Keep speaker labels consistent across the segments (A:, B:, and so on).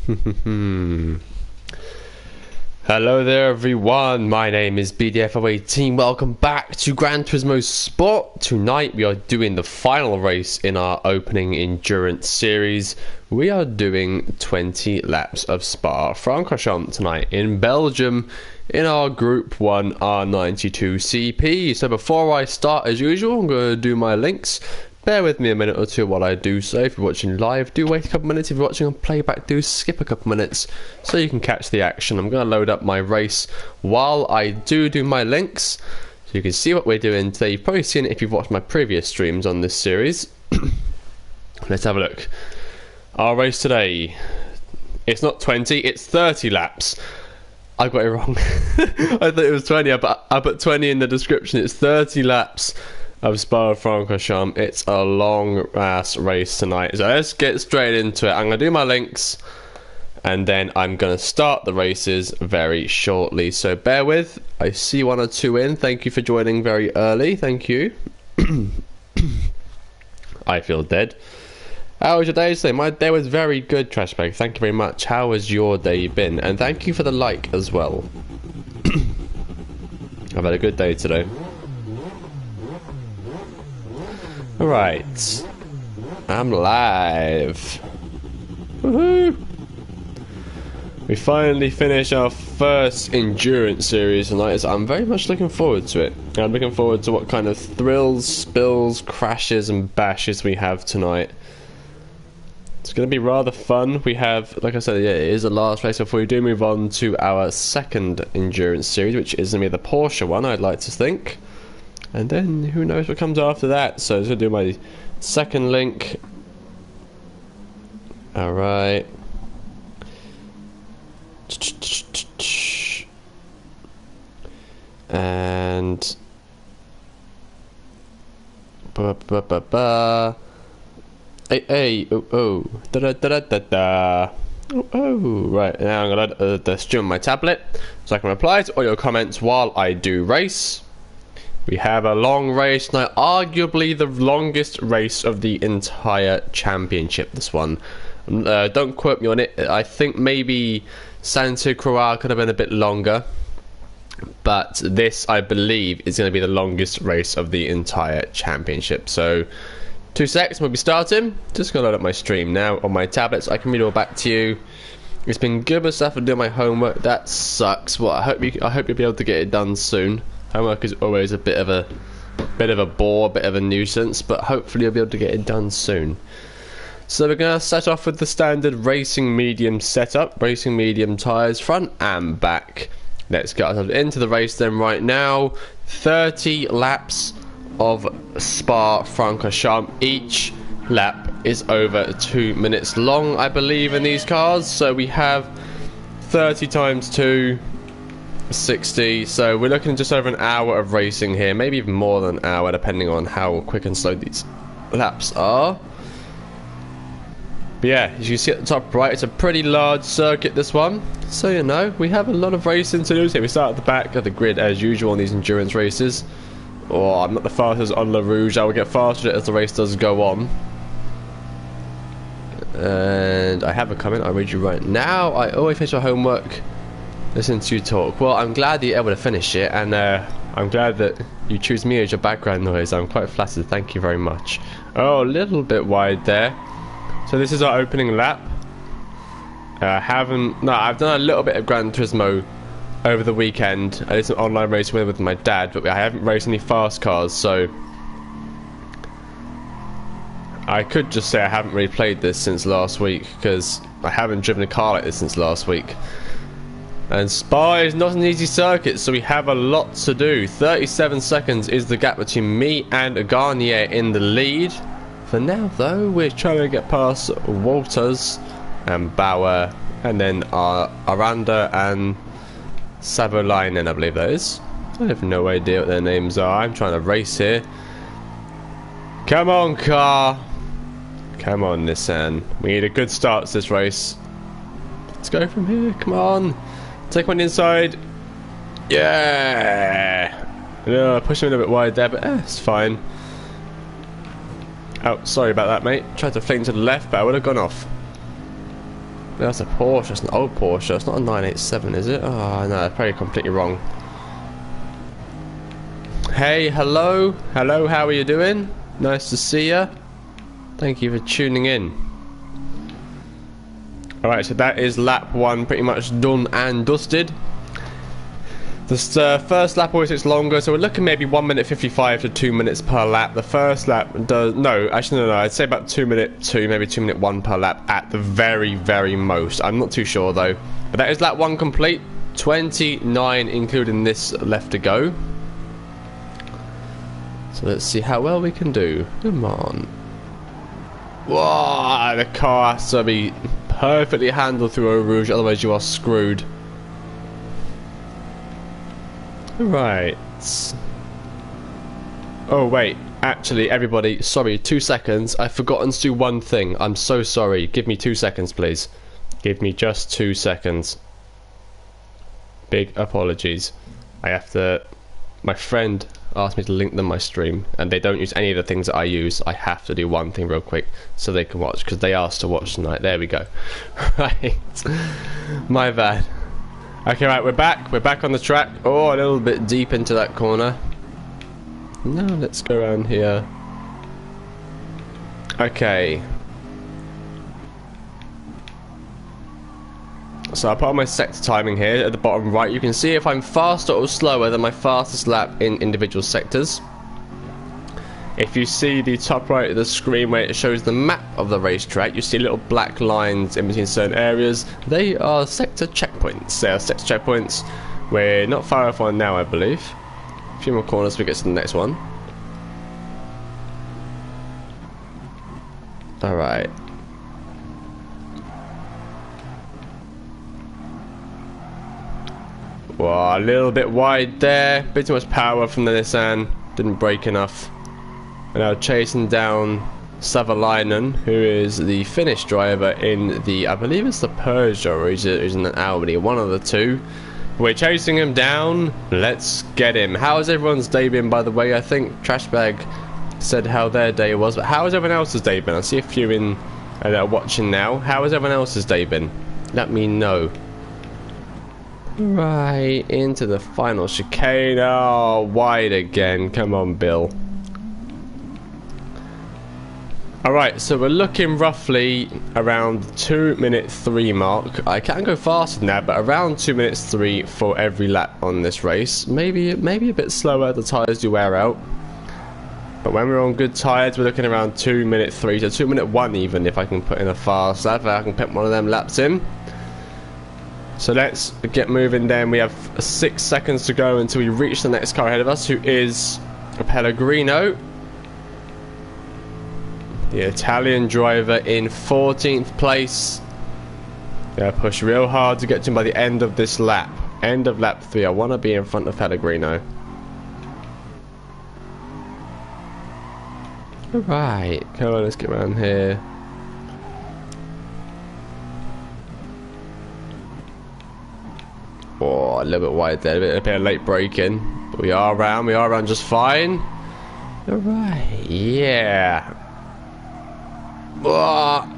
A: Hello there everyone, my name is BDF018. Welcome back to Gran Turismo Sport. Tonight we are doing the final race in our opening endurance series. We are doing 20 laps of Spa-Francorchamps tonight in Belgium in our Group 1 R92 CP. So before I start, as usual, I'm going to do my links. Bear with me a minute or two while I do so. If you're watching live, do wait a couple minutes. If you're watching on playback, do skip a couple minutes so you can catch the action. I'm going to load up my race while I do my links, so you can see what we're doing today. You've probably seen it if you've watched my previous streams on this series. Let's have a look. Our race today, it's not 20, it's 30 laps. I got it wrong. I thought it was 20, but I put 20 in the description. It's 30 laps of Spa-Francorchamps. It's a long ass race tonight, so let's get straight into it. I'm going to do my links and then I'm going to start the races very shortly, so bear with. I see one or two in. Thank you for joining very early. Thank you. I feel dead. How was your day today? My day was very good, Trashbag. Thank you very much. How has your day been? And thank you for the like as well. I've had a good day today. Alright, I'm live. Woohoo! We finally finish our first endurance series tonight, so I'm very much looking forward to it. I'm looking forward to what kind of thrills, spills, crashes and bashes we have tonight. It's going to be rather fun. We have, like I said, yeah, it is the last race before we do move on to our second endurance series, which is going to be the Porsche one, I'd like to think. And then who knows what comes after that. So I'm going to do my second link. Alright. And hey, oh, da-da-da-da-da. Oh, right, now I'm going to let the stream on my tablet so I can reply to all your comments while I do race. We have a long race now, arguably the longest race of the entire championship, this one. Don't quote me on it. I think maybe Santa Cruz could have been a bit longer, but this, I believe, is going to be the longest race of the entire championship. So 2 seconds, we'll be starting. Just going to load up my stream now on my tablet so I can read it all back to you. It's been good with stuff and doing my homework. That sucks. Well, I hope you'll be able to get it done soon. Homework is always a bit of a bore, a bit of a nuisance, but hopefully you'll be able to get it done soon. So we're going to set off with the standard racing medium setup, racing medium tyres, front and back. Let's get ourselves into the race then right now. 30 laps of Spa-Francorchamps. Each lap is over 2 minutes long, I believe, in these cars. So we have 30 times 2. 60, so we're looking at just over an hour of racing here, maybe even more than an hour depending on how quick and slow these laps are. But yeah, as you see at the top right, it's a pretty large circuit, this one, so you know we have a lot of racing to do here. We start at the back of the grid as usual on these endurance races. I'm not the fastest on La Rouge. I will get faster as the race does go on. And I have a comment, I'll read you right now. I always finish my homework listen to you talk. Well, I'm glad that you're able to finish it, and I'm glad that you choose me as your background noise. I'm quite flattered, thank you very much. Oh, a little bit wide there. So this is our opening lap. I've done a little bit of Gran Turismo over the weekend. I did some online racing with my dad, but I haven't raced any fast cars, so I could just say I haven't really played this since last week, because I haven't driven a car like this since last week. And Spa is not an easy circuit, so we have a lot to do. 37 seconds is the gap between me and Garnier in the lead. For now, though, we're trying to get past Walters and Bauer, and then Aranda and Savolainen, I believe that is. I have no idea what their names are. I'm trying to race here. Come on, car. Come on, Nissan. We need a good start to this race. Let's go from here. Come on. Take one inside. Yeah. No, I pushed him a little bit wide there, but it's fine. Oh, sorry about that, mate. Tried to fling to the left, but I would have gone off. That's a Porsche. It's an old Porsche. It's not a 987, is it? Oh, no, probably completely wrong. Hey, hello. Hello, how are you doing? Nice to see ya. Thank you for tuning in. Alright, so that is lap 1 pretty much done and dusted. This first lap always takes longer, so we're looking maybe 1 minute 55 to 2 minutes per lap. The first lap does, no, actually no, I'd say about 2 minute 2, maybe 2 minute 1 per lap at the very, very most. I'm not too sure though. But that is lap 1 complete, 29 including this left to go. So let's see how well we can do. Come on. Whoa, the car has to be perfectly handled through Eau Rouge, otherwise you are screwed. Right. Oh wait, actually everybody, sorry, 2 seconds. I've forgotten to do one thing. I'm so sorry. Give me 2 seconds, please. Give me just 2 seconds. Big apologies. I have to... My friend asked me to link them my stream, and they don't use any of the things that I use. I have to do one thing real quick so they can watch, because they asked to watch tonight. There we go. Right. My bad. Okay, right, we're back on the track. Oh, a little bit deep into that corner. Now let's go around here. Okay. So I put on my sector timing here at the bottom right. You can see if I'm faster or slower than my fastest lap in individual sectors. If you see the top right of the screen where it shows the map of the racetrack, you see little black lines in between certain areas. They are sector checkpoints. They are sector checkpoints. We're not far off one now, I believe. A few more corners we get to the next one. Alright. Whoa, a little bit wide there. Bit too much power from the Nissan. Didn't brake enough. And now chasing down Savalainen, who is the Finnish driver in the, I believe it's the Peugeot, or he's in an Audi, one of the two. We're chasing him down. Let's get him. How has everyone's day been, by the way? I think Trashbag said how their day was, but how has everyone else's day been? I see a few in that are watching now. How has everyone else's day been? Let me know. Right, into the final chicane. Oh, wide again. Come on, Bill. Alright, so we're looking roughly around the 2 minute 3 mark. I can go faster than that, but around 2 minutes 3 for every lap on this race. Maybe a bit slower, the tyres do wear out. But when we're on good tyres, we're looking around 2 minute 3 to 2 minute 1 even, if I can put in a fast lap, if I can put one of them laps in. So let's get moving then. We have 6 seconds to go until we reach the next car ahead of us, who is a Pellegrino. The Italian driver in 14th place. Gonna push real hard to get to him by the end of this lap. End of lap 3. I want to be in front of Pellegrino. Alright, come on, let's get around here. Oh, a little bit wide there, a bit of late braking. But we are around just fine. Alright, yeah. Oh.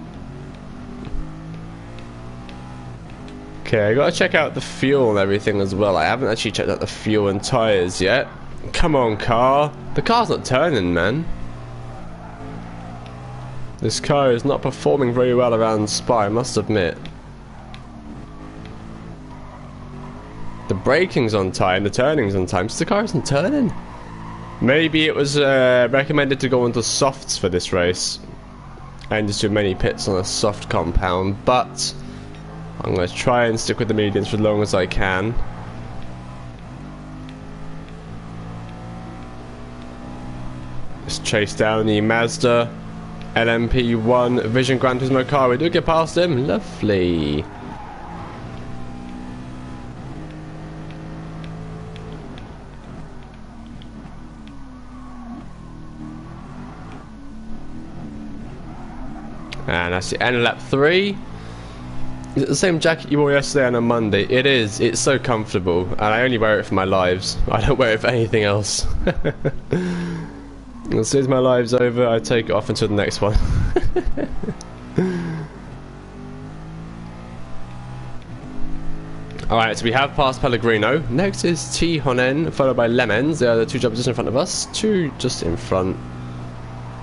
A: Okay, I gotta check out the fuel and everything as well. I haven't actually checked out the fuel and tyres yet. Come on, car. The car's not turning, man. This car is not performing very well around Spa, I must admit. The braking's on time, the turning's on time, so the car isn't turning. Maybe it was recommended to go into softs for this race. And just do many pits on a soft compound, but I'm going to try and stick with the mediums for as long as I can. Let's chase down the Mazda LMP1 Vision Gran Turismo car. We do get past him. Lovely. And that's the end of lap 3. Is it the same jacket you wore yesterday on a Monday? It is. It's so comfortable. And I only wear it for my lives. I don't wear it for anything else. As soon as my live's over, I take it off until the next one. Alright, so we have passed Pellegrino. Next is Tihonen, followed by Lemons. They are the two jobs just in front of us. Two just in front.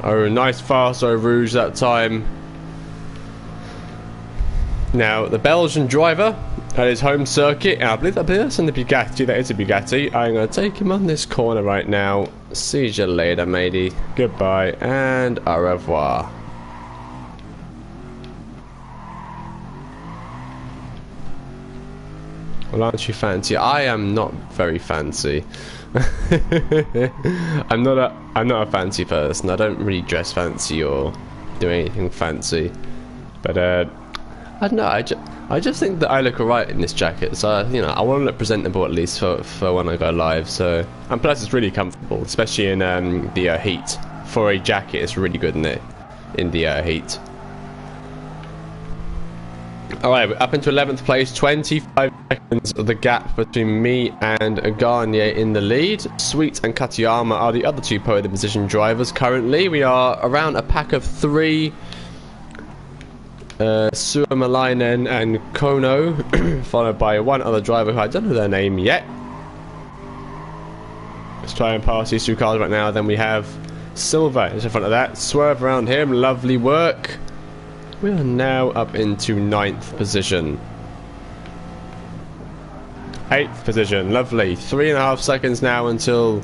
A: Oh, nice fast Rouge that time. Now, the Belgian driver at his home circuit, and I believe that's in the Bugatti. That is a Bugatti. I'm going to take him on this corner right now. See you later, matey. Goodbye, and au revoir. Well, aren't you fancy? I am not very fancy. I'm not a fancy person. I don't really dress fancy or do anything fancy. But I don't know. I just think that I look alright in this jacket. So you know, I want to look presentable at least for when I go live. So and plus it's really comfortable, especially in the heat. For a jacket, it's really good in the heat. Alright, we're up into 11th place, 25 seconds of the gap between me and Garnier in the lead. Sweet and Katayama are the other two podium position drivers currently. We are around a pack of 3. Suomalainen and Kono, followed by one other driver who I don't know their name yet. Let's try and pass these two cars right now. Then we have Silva in front of that. Swerve around him, lovely work. We are now up into 9th position. 8th position, lovely. 3.5 seconds now until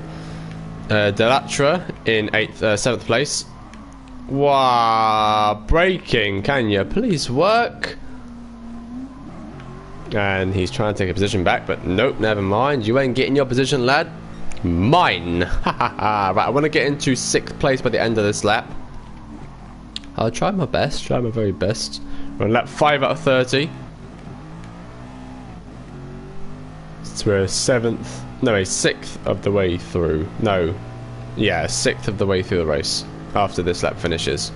A: Delatra in 7th place. Wow, braking, can you please work? And he's trying to take a position back, but nope, never mind. You ain't getting your position, lad. Mine. Right, I want to get into 6th place by the end of this lap. I'll try my best, try my very best. We're on lap 5 out of 30. So we're 6th of the way through. No, yeah, 6th of the way through the race after this lap finishes.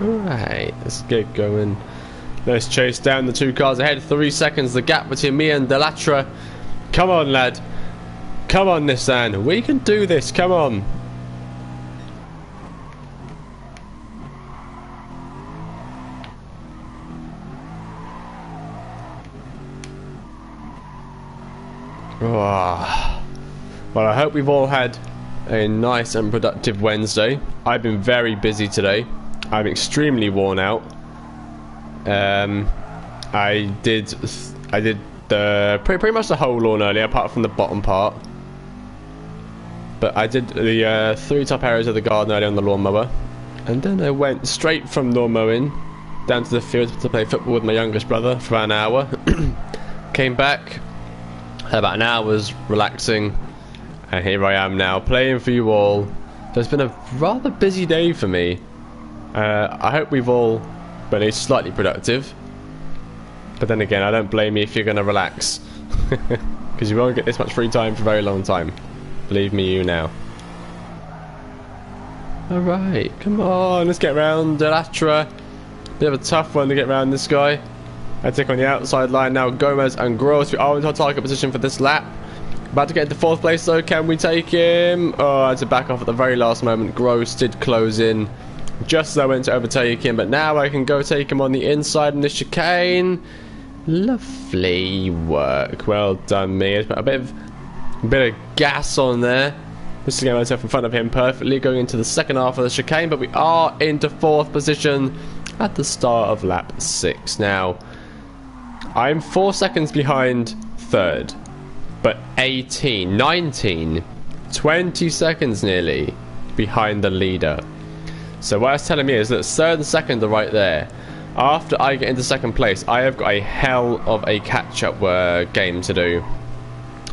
A: Alright, let's get going. Let's chase down the two cars ahead. 3 seconds, the gap between me and Delatra. Come on, lad. Come on, Nissan. We can do this, come on. Oh. Well, I hope we've all had a nice and productive Wednesday. I've been very busy today. I'm extremely worn out. I did pretty much the whole lawn earlier, apart from the bottom part. But I did the 3 top areas of the garden earlier on the lawnmower, and then I went straight from lawn mowing down to the field to play football with my youngest brother for an hour. Came back. Had about an hour's relaxing, and here I am now playing for you all. So it's been a rather busy day for me. I hope we've all been at least slightly productive, but then again, I don't blame you if you're going to relax, because you won't get this much free time for a very long time. Believe me, you now. Alright, come on, let's get around Delatra. Bit of a tough one to get around this guy. I take on the outside line now. Gomez and Gross. We are in our target position for this lap. About to get into 4th place though. Can we take him? Oh, I had to back off at the very last moment. Gross did close in just as I went to overtake him, but now I can go take him on the inside in the chicane. Lovely work. Well done, me. Put a bit of gas on there just to get myself in front of him perfectly, going into the second half of the chicane. But we are into 4th position at the start of lap 6 now. I'm 4 seconds behind 3rd, but 18, 19, 20 seconds nearly behind the leader. So what it's telling me is that 3rd and 2nd are right there. After I get into 2nd place, I have got a hell of a catch-up game to do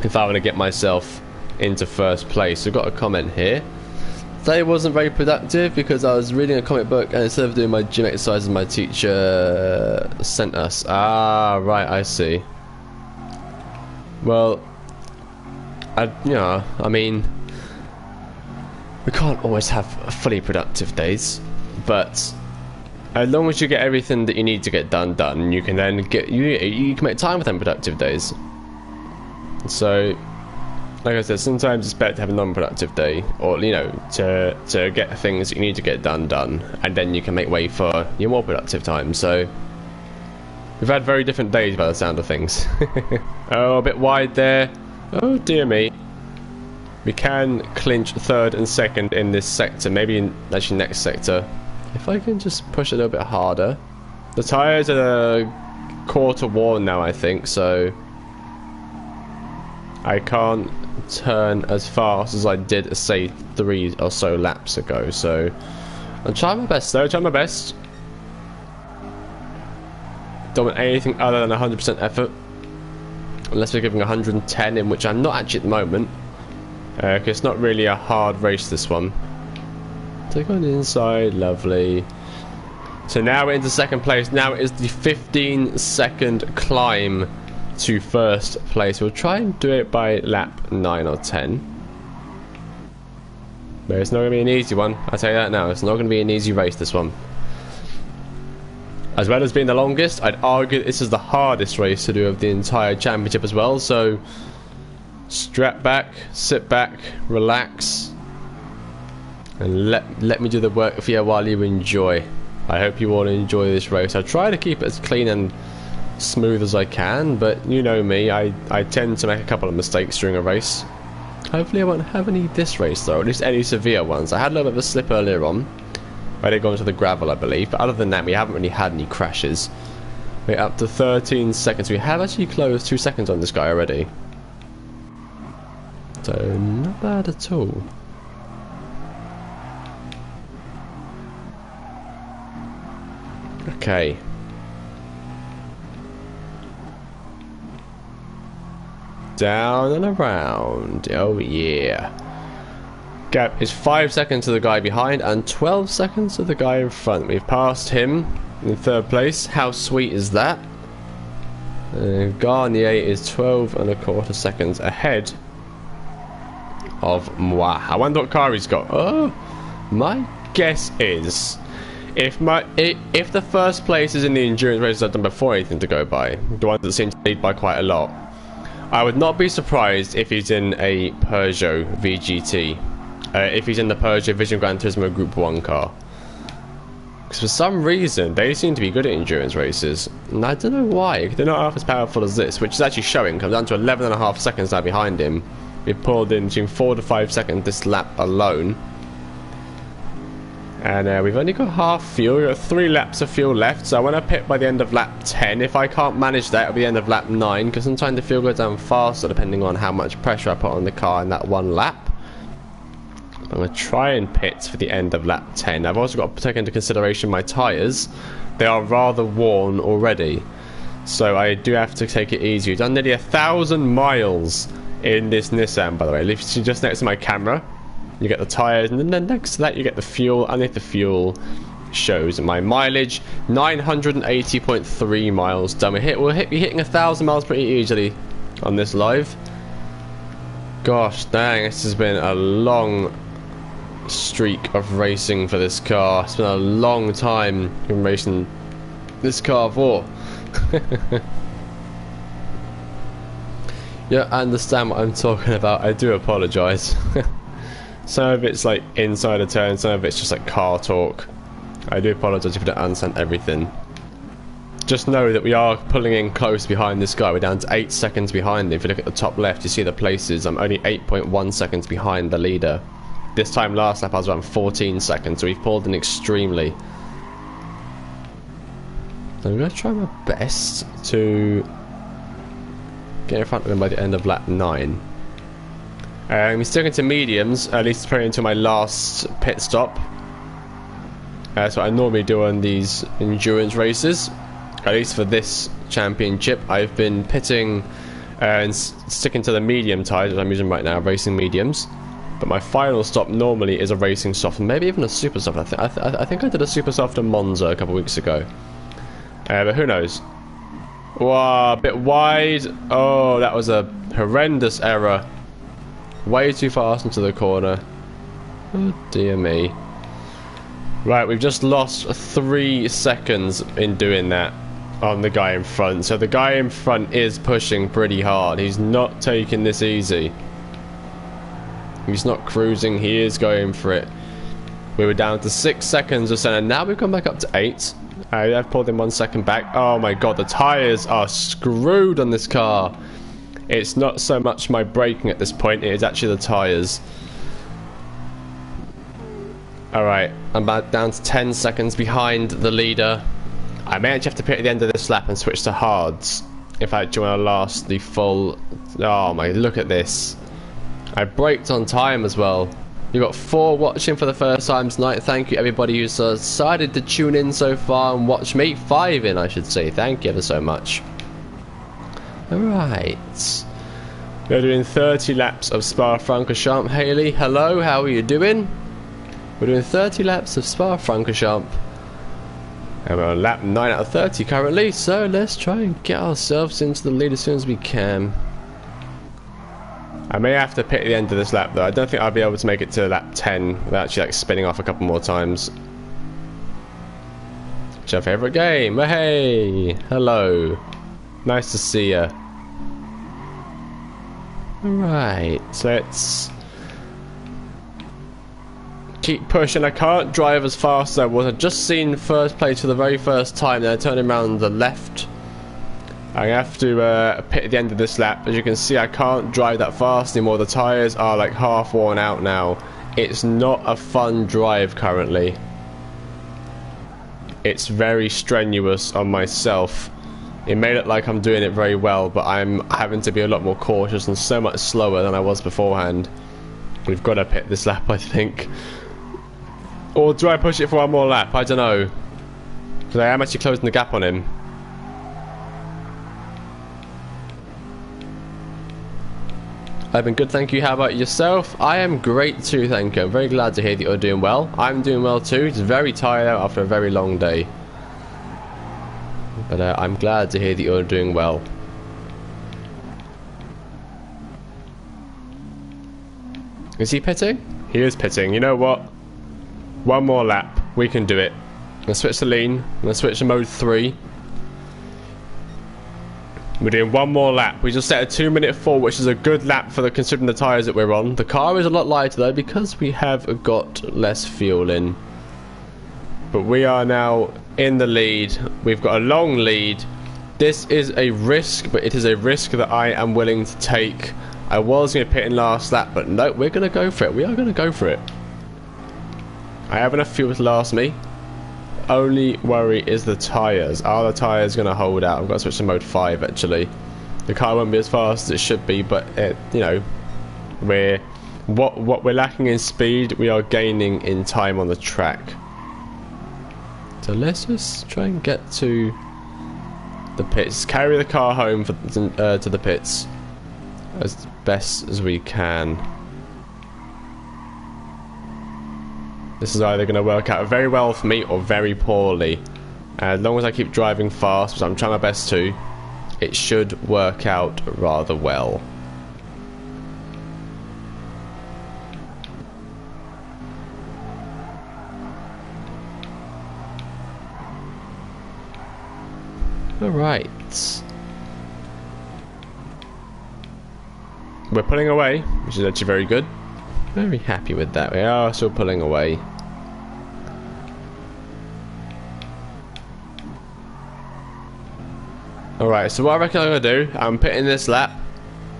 A: if I want to get myself into 1st place. We've got a comment here. Today wasn't very productive because I was reading a comic book, and instead of doing my gym exercises my teacher sent us. Ah, right, I see. Well, I mean, we can't always have fully productive days, but as long as you get everything that you need to get done, you can then you can make time for them productive days. So, like I said, sometimes it's better to have a non-productive day, or to get things that you need to get done, and then you can make way for your more productive time. So We've had very different days by the sound of things. Oh, a bit wide there. Oh dear me. We can clinch third and second in this sector. Maybe in actually next sector. If I can just push it a little bit harder. The tyres are a quarter worn now, I think, so I can't turn as fast as I did, say, 3 or so laps ago. So I'm trying my best though, trying my best. Don't want anything other than 100% effort. Unless we're giving 110, in which I'm not actually at the moment. Because it's not really a hard race, this one. Take on the inside, lovely. So now we're into second place. Now it is the 15-second climb to first place. We'll try and do it by lap 9 or 10. But it's not going to be an easy one. I'll tell you that now. It's not going to be an easy race, this one. As well as being the longest, I'd argue this is the hardest race to do of the entire championship as well. So strap back, sit back, relax, and let me do the work for you while you enjoy. I hope you all enjoy this race. I try to keep it as clean and smooth as I can, but you know me, I tend to make a couple of mistakes during a race. Hopefully I won't have any this race though, at least any severe ones. I had a little bit of a slip earlier on. I did go into the gravel, I believe, but other than that, we haven't really had any crashes. We're up to 13 seconds. We have actually closed 2 seconds on this guy already. So, not bad at all. Okay. Down and around. Oh, yeah. Gap is 5 seconds to the guy behind and 12 seconds to the guy in front. We've passed him in third place. How sweet is that? Garnier is 12.25 seconds ahead of moi. I wonder what car he's got. Oh, my guess is if the first place is in the endurance races I've done before anything to go by, the ones that seem to lead by quite a lot, I would not be surprised if he's in a Peugeot VGT. If he's in the Peugeot Vision Gran Turismo Group 1 car. Because for some reason, they seem to be good at endurance races. And I don't know why. They're not half as powerful as this, which is actually showing. Comes down to 11.5 seconds now behind him. We've pulled in between 4 to 5 seconds this lap alone. And we've only got half fuel. We've got 3 laps of fuel left. So I want to pit by the end of lap 10. If I can't manage that, it'll be the end of lap 9. Because sometimes the fuel goes down faster depending on how much pressure I put on the car in that one lap. I'm going to try and pit for the end of lap 10. I've also got to take into consideration my tyres. They are rather worn already. So I do have to take it easy. We've done nearly 1,000 miles in this Nissan, by the way. Literally just next to my camera, you get the tyres. And then next to that, you get the fuel. And if the fuel shows my mileage, 980.3 miles done. We'll be hitting 1,000 miles pretty easily on this live. Gosh dang, this has been a long streak of racing for this car. It's been a long time in racing this car for. Yeah, I understand what I'm talking about. I do apologise. Some of it's like inside a turn, some of it's just like car talk. I do apologise if you don't understand everything. Just know that we are pulling in close behind this guy. We're down to 8 seconds behind. If you look at the top left, you see the places. I'm only 8.1 seconds behind the leader. This time last lap I was around 14 seconds, so we've pulled in extremely. So I'm going to try my best to get in front of him by the end of lap 9. I'm sticking to mediums, at least probably until my last pit stop. That's what I normally do on these endurance races. At least for this championship, I've been pitting and sticking to the medium tyres, which I'm using right now, racing mediums. But my final stop normally is a racing soft, maybe even a super soft. I think I did a super soft in Monza a couple of weeks ago. But who knows? Wow, a bit wide. Oh, that was a horrendous error. Way too fast into the corner. Oh dear me. Right, we've just lost 3 seconds in doing that on the guy in front. So the guy in front is pushing pretty hard. He's not taking this easy. He's not cruising, he is going for it. We were down to 6 seconds or so, and now we've come back up to 8. I've pulled in 1 second back. Oh my god, the tyres are screwed on this car. It's not so much my braking at this point, it is actually the tyres. Alright, I'm about down to 10 seconds behind the leader. I may actually have to pit at the end of this lap and switch to hards if I actually want to last the full... Oh my, look at this. I braked on time as well. You've got 4 watching for the first time tonight. Thank you everybody who's decided to tune in so far and watch me. 5 in, I should say. Thank you ever so much. Alright. We're doing 30 laps of Spa-Francorchamps. Haley, hello, how are you doing? We're doing 30 laps of Spa-Francorchamps. And we're on lap 9 out of 30 currently, so let's try and get ourselves into the lead as soon as we can. I may have to pit at the end of this lap though. I don't think I'll be able to make it to lap 10 without actually like spinning off a couple more times. It's your favourite game. Hey! Hello. Nice to see ya. Alright, so let's keep pushing. I can't drive as fast as I was. I've just seen first place for the very first time, then I turn around the left. I have to pit at the end of this lap. As you can see, I can't drive that fast anymore. The tyres are like half worn out now. It's not a fun drive currently. It's very strenuous on myself. It may look like I'm doing it very well, but I'm having to be a lot more cautious and so much slower than I was beforehand. We've got to pit this lap, I think. Or do I push it for one more lap? I don't know. Because I am actually closing the gap on him. I've been good, thank you. How about yourself? I am great too, thank you. I'm very glad to hear that you're doing well. I'm doing well too. It's very tired out after a very long day. But I'm glad to hear that you're doing well. Is he pitting? He is pitting. You know what? One more lap. We can do it. I'm going to switch to lean. I'm going to switch to mode 3. We're doing one more lap. We just set a 2-minute 4, which is a good lap for considering the tyres that we're on. The car is a lot lighter though because we have got less fuel in. But we are now in the lead. We've got a long lead. This is a risk, but it is a risk that I am willing to take. I was going to pit in last lap, but no, we're going to go for it. We are going to go for it. I have enough fuel to last me. Only worry is the tyres. Are the tyres going to hold out? I've got to switch to mode 5 actually. The car won't be as fast as it should be, but you know, what we're lacking in speed, we are gaining in time on the track. So let's just try and get to the pits. Carry the car home to the pits as best as we can. This is either going to work out very well for me or very poorly. As long as I keep driving fast, which I'm trying my best to, it should work out rather well. Alright. We're pulling away, which is actually very good. Very happy with that. We are still pulling away. Alright, so what I reckon I'm going to do, I'm pitting this lap.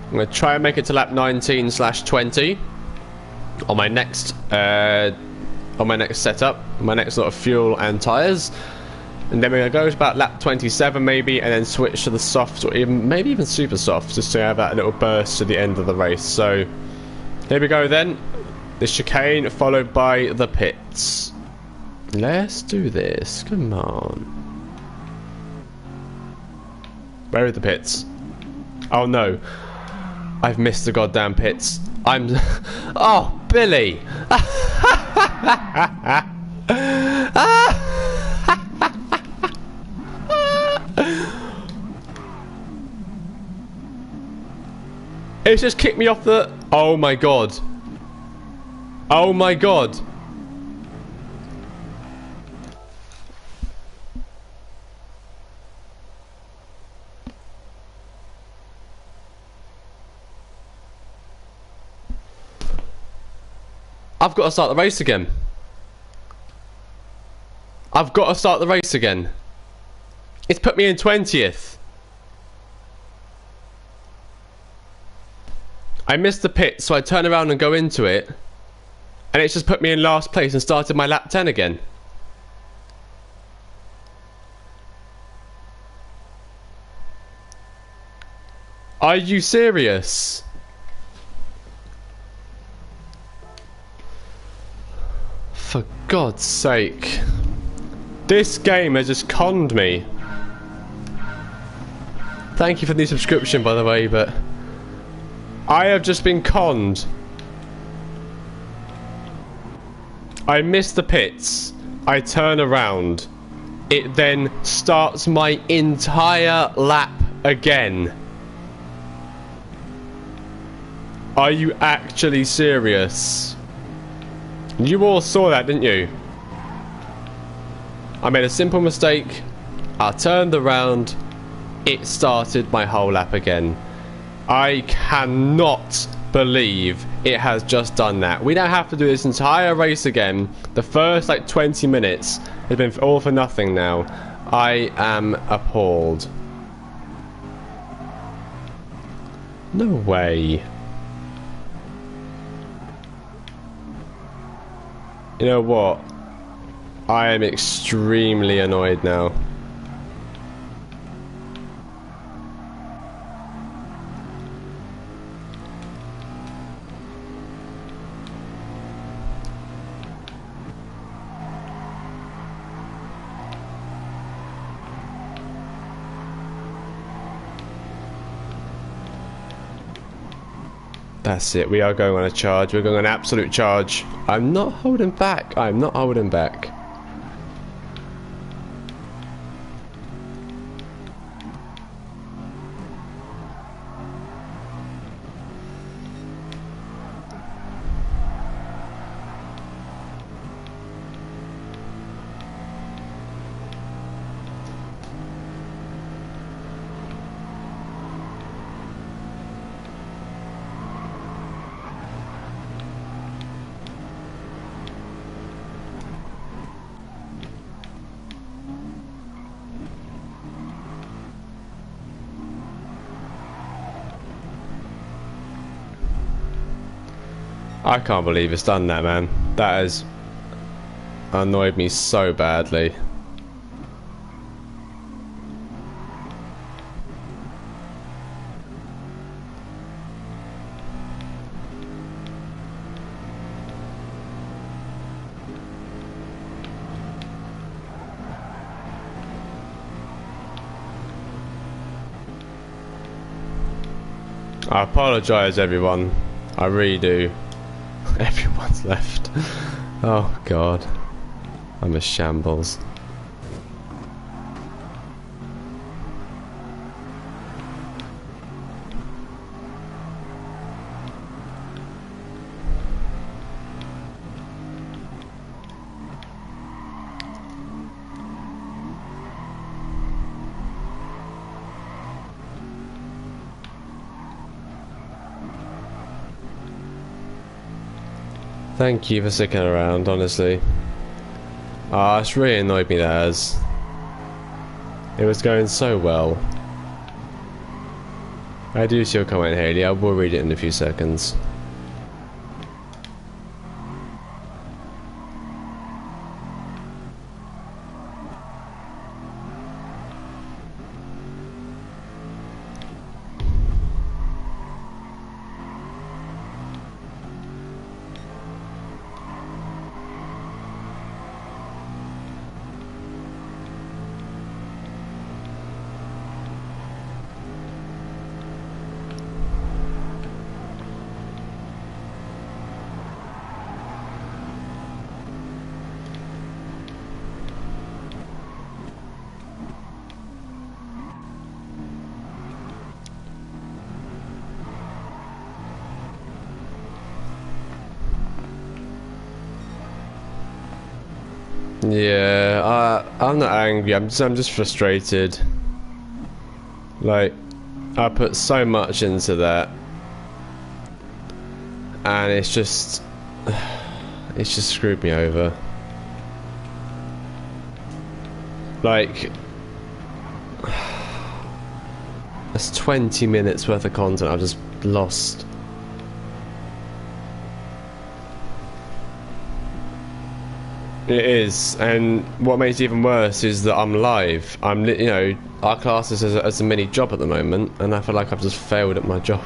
A: I'm going to try and make it to lap 19/20 on my next setup, my next lot of fuel and tyres. And then we're going to go to about lap 27 maybe, and then switch to the soft, or maybe even super soft, just to have that little burst to the end of the race. So, here we go then. The chicane followed by the pits. Let's do this. Come on. Where are the pits? Oh no. I've missed the goddamn pits. Oh, Billy! It's just kicked me off the... Oh my god. Oh my god. I've got to start the race again. I've got to start the race again. It's put me in 20th. I missed the pit, so I turn around and go into it. And it's just put me in last place and started my lap 10 again. Are you serious? For God's sake. This game has just conned me. Thank you for the subscription, by the way, but I have just been conned. I miss the pits. I turn around. It then starts my entire lap again. Are you actually serious? You all saw that, didn't you? I made a simple mistake. I turned around. It started my whole lap again. I cannot believe it has just done that. We don't have to do this entire race again. The first like 20 minutes has been all for nothing now. I am appalled. No way. You know what? I am extremely annoyed now. That's it, we are going on a charge. We're going on an absolute charge. I'm not holding back. I'm not holding back. I can't believe it's done that, man. That has annoyed me so badly. I apologise, everyone. I really do. Everyone's left. Oh God, I'm a shambles. Thank you for sticking around, honestly. Ah, it's really annoyed me, that has. It was going so well. I do see your comment, Haley. I will read it in a few seconds. Yeah, I'm not angry. I'm just frustrated. Like, I put so much into that, and it's just screwed me over. Like, that's 20 minutes worth of content I've just lost. It is, and what makes it even worse is that I'm live. You know, our class is as a mini job at the moment, and I feel like I've just failed at my job.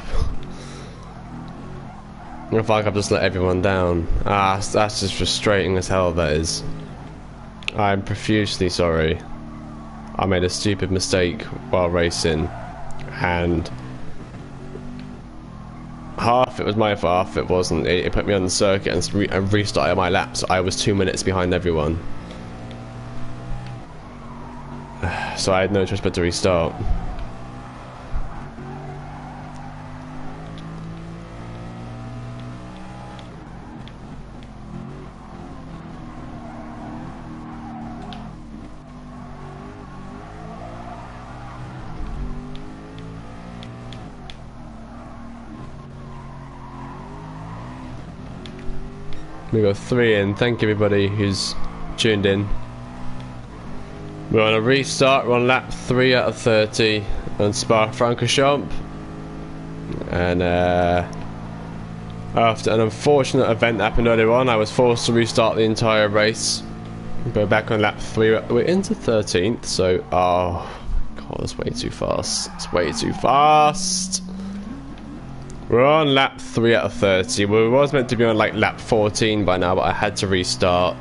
A: I feel like I've just let everyone down. That's just frustrating as hell, that is. I'm profusely sorry. I made a stupid mistake while racing, and half it was my fault, half it wasn't. It put me on the circuit and restarted my laps. I was 2 minutes behind everyone. So I had no choice but to restart. We got 3 in. Thank you everybody who's tuned in. We're on a restart. We're on lap 3 out of 30 on Spa-Francorchamps. And after an unfortunate event that happened earlier on, I was forced to restart the entire race. Go back on lap 3. We're into 13th, so oh god, that's way too fast. It's way too fast. We're on lap 3 out of 30. We was meant to be on like lap 14 by now, but I had to restart.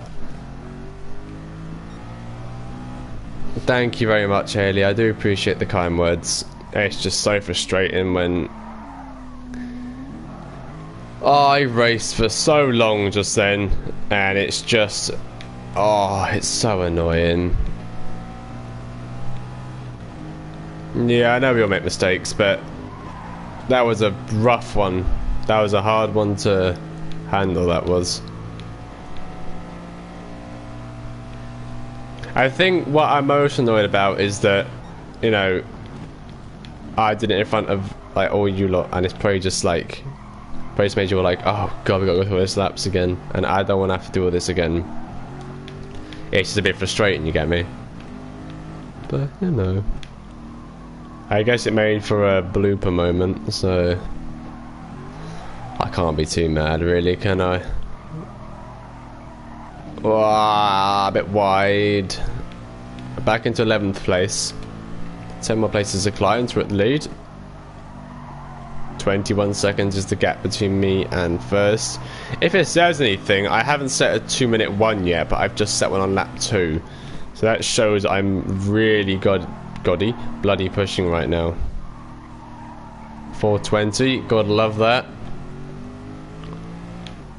A: Thank you very much, Haley. I do appreciate the kind words. It's just so frustrating when I raced for so long just then, and it's just, oh, it's so annoying. Yeah, I know we all make mistakes, but that was a rough one. That was a hard one to handle, that was. I think what I'm most annoyed about is that, you know, I did it in front of like all you lot, and it's probably just like, probably just made you all like, oh god, we gotta go through all these laps again, and I don't want to have to do all this again. It's just a bit frustrating, you get me? But, you know, I guess it made for a blooper moment, so I can't be too mad, really, can I? A bit wide. Back into 11th place. 10 more places to climb. We're at the lead. 21 seconds is the gap between me and first. If it says anything, I haven't set a 2-minute one yet, but I've just set one on lap 2. So that shows I'm really bloody pushing right now. 420, gotta love that.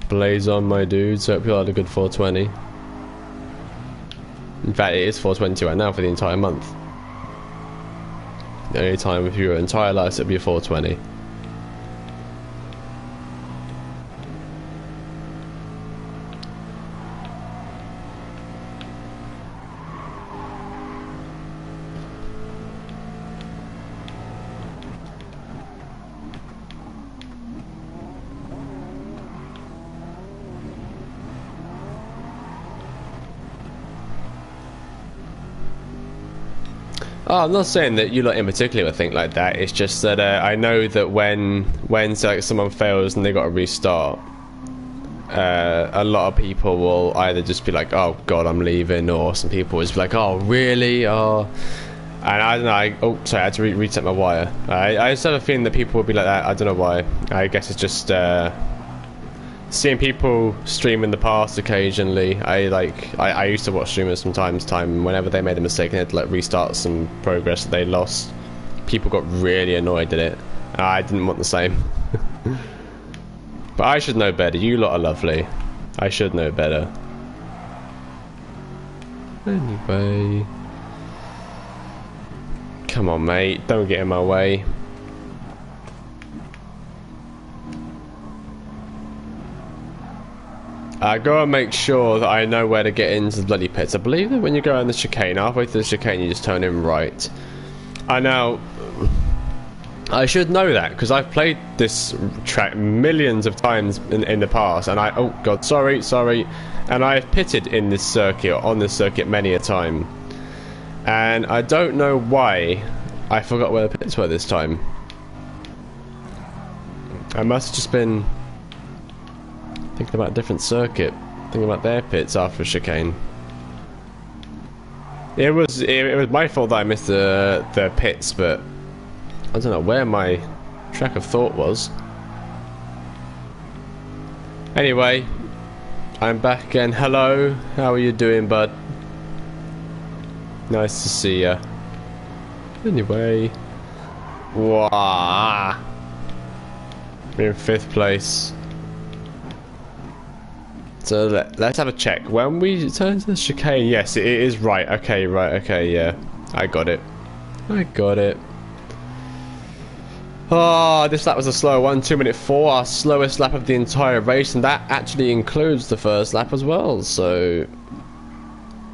A: Blaze on, my dudes. Hope you had a good 420. In fact, it is 420 right now for the entire month. The only time of your entire life it'll be a 420. Oh, I'm not saying that you lot in particular would think like that. It's just that I know that when say, like, someone fails and they got to restart, a lot of people will either just be like, "Oh God, I'm leaving," or some people will just be like, "Oh really?" Oh, and I don't know. Oh, sorry, I had to reset my wire. I just have a feeling that people will be like that. I don't know why. I guess it's just seeing people stream in the past occasionally. I used to watch streamers from time to time. Whenever they made a mistake and they had to like restart some progress that they lost, people got really annoyed at it. I didn't want the same. But I should know better. You lot are lovely. I should know better. Anyway, come on, mate. Don't get in my way. Go and make sure that I know where to get into the bloody pits. I believe that when you go around the chicane, halfway through the chicane, you just turn in right. I know. I should know that because I've played this track millions of times in the past, and oh god, sorry, and I've pitted in this circuit, on this circuit, many a time. And I don't know why I forgot where the pits were this time. I must have just been thinking about a different circuit, thinking about their pits after a chicane. It was my fault that I missed the pits, but I don't know where my track of thought was. Anyway, I'm back again. Hello, how are you doing, bud? Nice to see ya. Anyway, wow, we're in 5th place. So let's have a check. When we turn to the chicane, yes, it is right. Okay, yeah. I got it. Oh, this lap was a slow one. 2:04, our slowest lap of the entire race, and that actually includes the first lap as well. So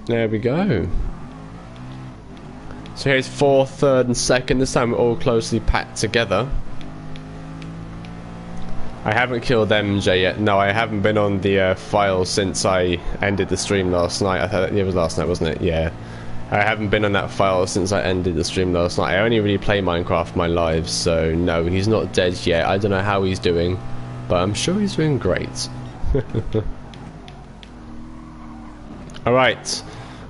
A: there we go. So here's 4th, 3rd, and 2nd. This time we're all closely packed together. I haven't killed MJ yet. No, I haven't been on the file since I ended the stream last night. I thought it was last night, wasn't it? Yeah. I haven't been on that file since I ended the stream last night. I only really play Minecraft my lives, so no, he's not dead yet. I don't know how he's doing, but I'm sure he's doing great. Alright.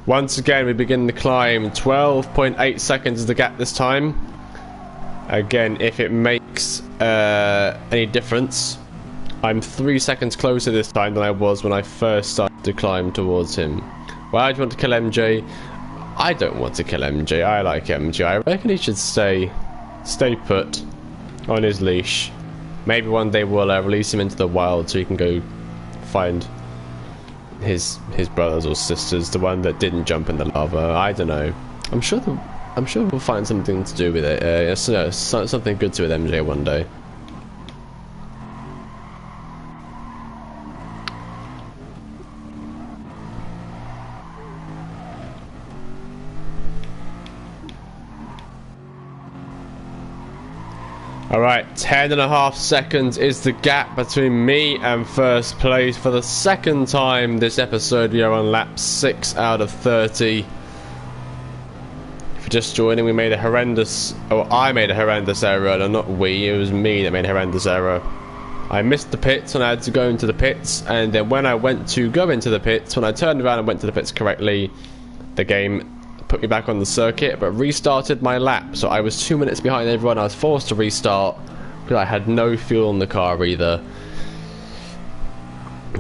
A: Once again, we begin the climb. 12.8 seconds is the gap this time. Again, if it makes any difference, I'm 3 seconds closer this time than I was when I first started to climb towards him. Why do you want to kill MJ? I don't want to kill MJ. I like MJ. I reckon he should stay put on his leash. Maybe one day we'll release him into the wild so he can go find his brothers or sisters, the one that didn't jump in the lava. I don't know. I'm sure we'll find something to do with it. Something good to with MJ one day. Alright, 10.5 seconds is the gap between me and first place. For the second time this episode, we are on lap 6 out of 30. If you're just joining, we made a horrendous... Oh, I made a horrendous error. No, not we, it was me that made a horrendous error. I missed the pits and I had to go into the pits, and then when I went to go into the pits, when I turned around and went to the pits correctly, the game put me back on the circuit, but restarted my lap. So I was 2 minutes behind everyone. I was forced to restart because I had no fuel in the car either.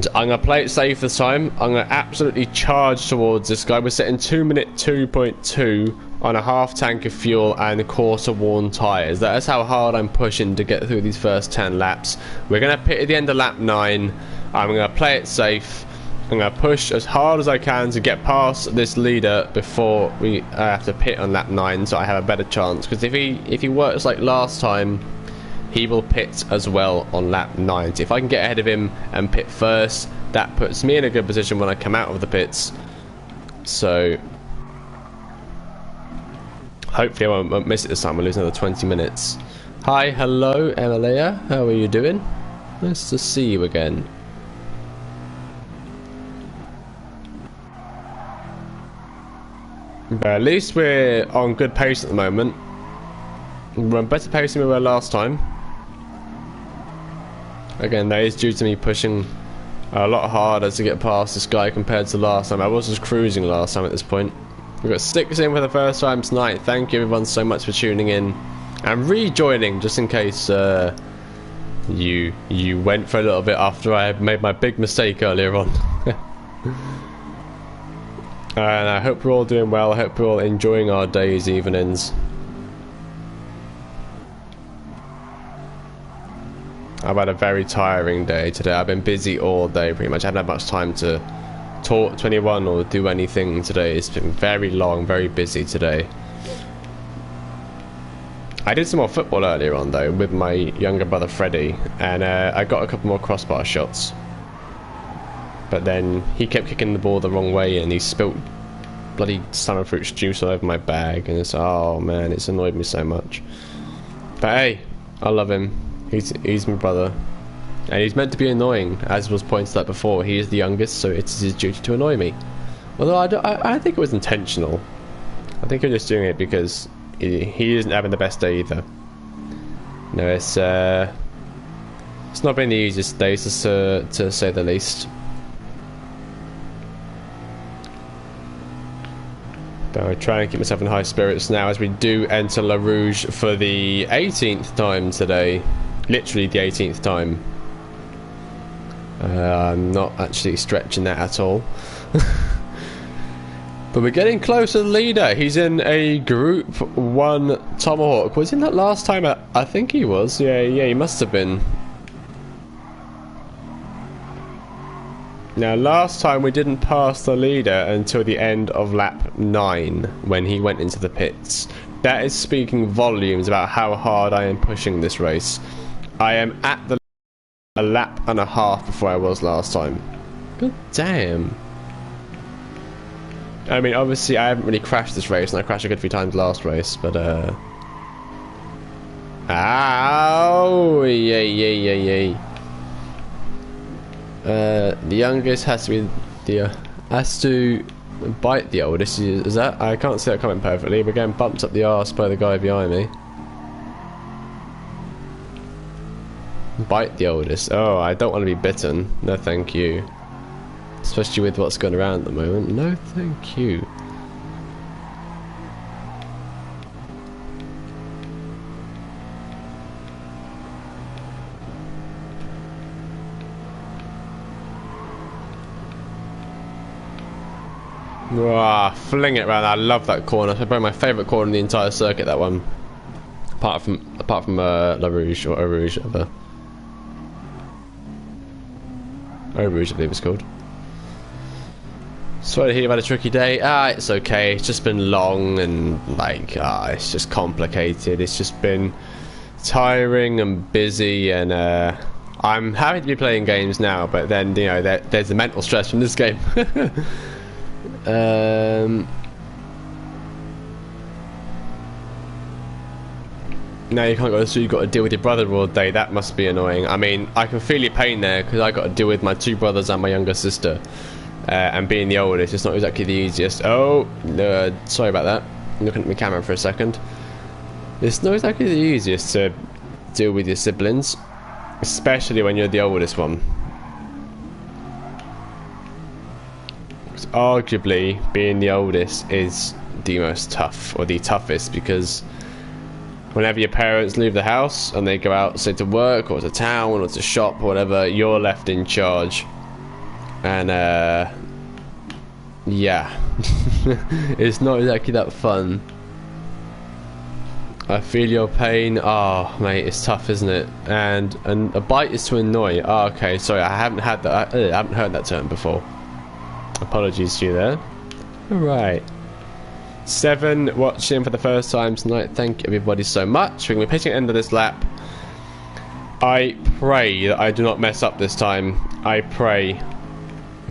A: So I'm going to play it safe this time. I'm going to absolutely charge towards this guy. We're setting 2-minute 2.2 on a half tank of fuel and quarter worn tyres. That's how hard I'm pushing to get through these first 10 laps. We're going to pit at the end of lap 9. I'm going to play it safe. I'm going to push as hard as I can to get past this leader before we have to pit on lap 9, so I have a better chance. Because if he works like last time, he will pit as well on lap 9. So if I can get ahead of him and pit first, that puts me in a good position when I come out of the pits. So hopefully I won't miss it this time. We'll lose another 20 minutes. Hi, hello, Emilia. How are you doing? Nice to see you again. But at least we're on good pace at the moment. We're on better pace than we were last time. Again, that is due to me pushing a lot harder to get past this guy compared to last time. I was just cruising last time at this point. We've got 6 in for the first time tonight. Thank you everyone so much for tuning in and rejoining, just in case you went for a little bit after I made my big mistake earlier on. And I hope we're all doing well. I hope we're all enjoying our days, evenings. I've had a very tiring day today. I've been busy all day pretty much. I haven't had much time to talk to anyone or do anything today. It's been very long, very busy today. I did some more football earlier on though with my younger brother Freddie, and I got a couple more crossbar shots. But then he kept kicking the ball the wrong way and he spilt bloody salmon fruit juice all over my bag, and it's, oh man, it's annoyed me so much. But hey, I love him. He's my brother. And he's meant to be annoying, as was pointed out before. He is the youngest, so it is his duty to annoy me. Although I think it was intentional. I think I'm just doing it because he isn't having the best day either. No, it's not been the easiest day to say the least. But I try and keep myself in high spirits now as we do enter La Rouge for the 18th time today. Literally the 18th time. I'm not actually stretching that at all. But we're getting close to the leader. He's in a Group 1 Tomahawk. Was he in that last time? I think he was. Yeah, he must have been. Now, last time we didn't pass the leader until the end of lap 9 when he went into the pits. That is speaking volumes about how hard I am pushing this race. I am at the a lap and a half before I was last time. God damn. I mean, obviously I haven't really crashed this race, and I crashed a good few times last race, but ow! Yay. The youngest has to be has to bite the oldest. Is that? I can't see that comment perfectly. We're getting bumped up the arse by the guy behind me. Bite the oldest. Oh, I don't want to be bitten. No, thank you. Especially with what's going around at the moment. No, thank you. Ah, fling it around. I love that corner. It's probably my favourite corner in the entire circuit, that one. Apart from La Rouge, or Eau Rouge, whatever. Eau Rouge, I believe it's called. Sorry to hear you've had a tricky day. It's okay. It's just been long and it's just complicated. It's just been tiring and busy, and I'm happy to be playing games now, but then, you know, there's the mental stress from this game. Now you can't go to school, you've got to deal with your brother all day. That must be annoying. I mean, I can feel your pain there, because I got to deal with my 2 brothers and my younger sister. And being the oldest, it's not exactly the easiest. Oh, sorry about that. I'm looking at my camera for a second. It's not exactly the easiest to deal with your siblings, especially when you're the oldest one. Because arguably, being the oldest is the most tough, or the toughest, because whenever your parents leave the house and they go out, say, to work or to town or to shop or whatever, you're left in charge. And yeah, it's not exactly that fun. I feel your pain. Oh, mate, it's tough, isn't it? And a bite is to annoy. Oh, okay, sorry, I haven't had that. I haven't heard that term before. Apologies to you there. All right. 7 watching for the first time tonight. Thank you everybody so much. We're going to be pitching at the end of this lap. I pray that I do not mess up this time. I pray.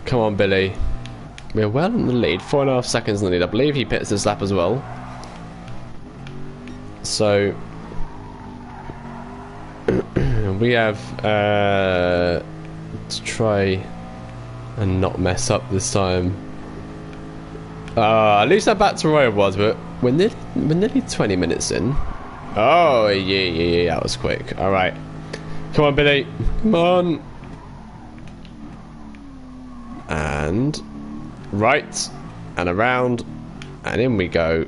A: Come on, Billy. We're well in the lead. 4.5 seconds in the lead. I believe he pits this lap as well. So we have to try and not mess up this time. At least I'm back to where I was, but we're nearly 20 minutes in. Oh, yeah, that was quick. Alright. Come on, Billy. Come on. And right. And around. And in we go.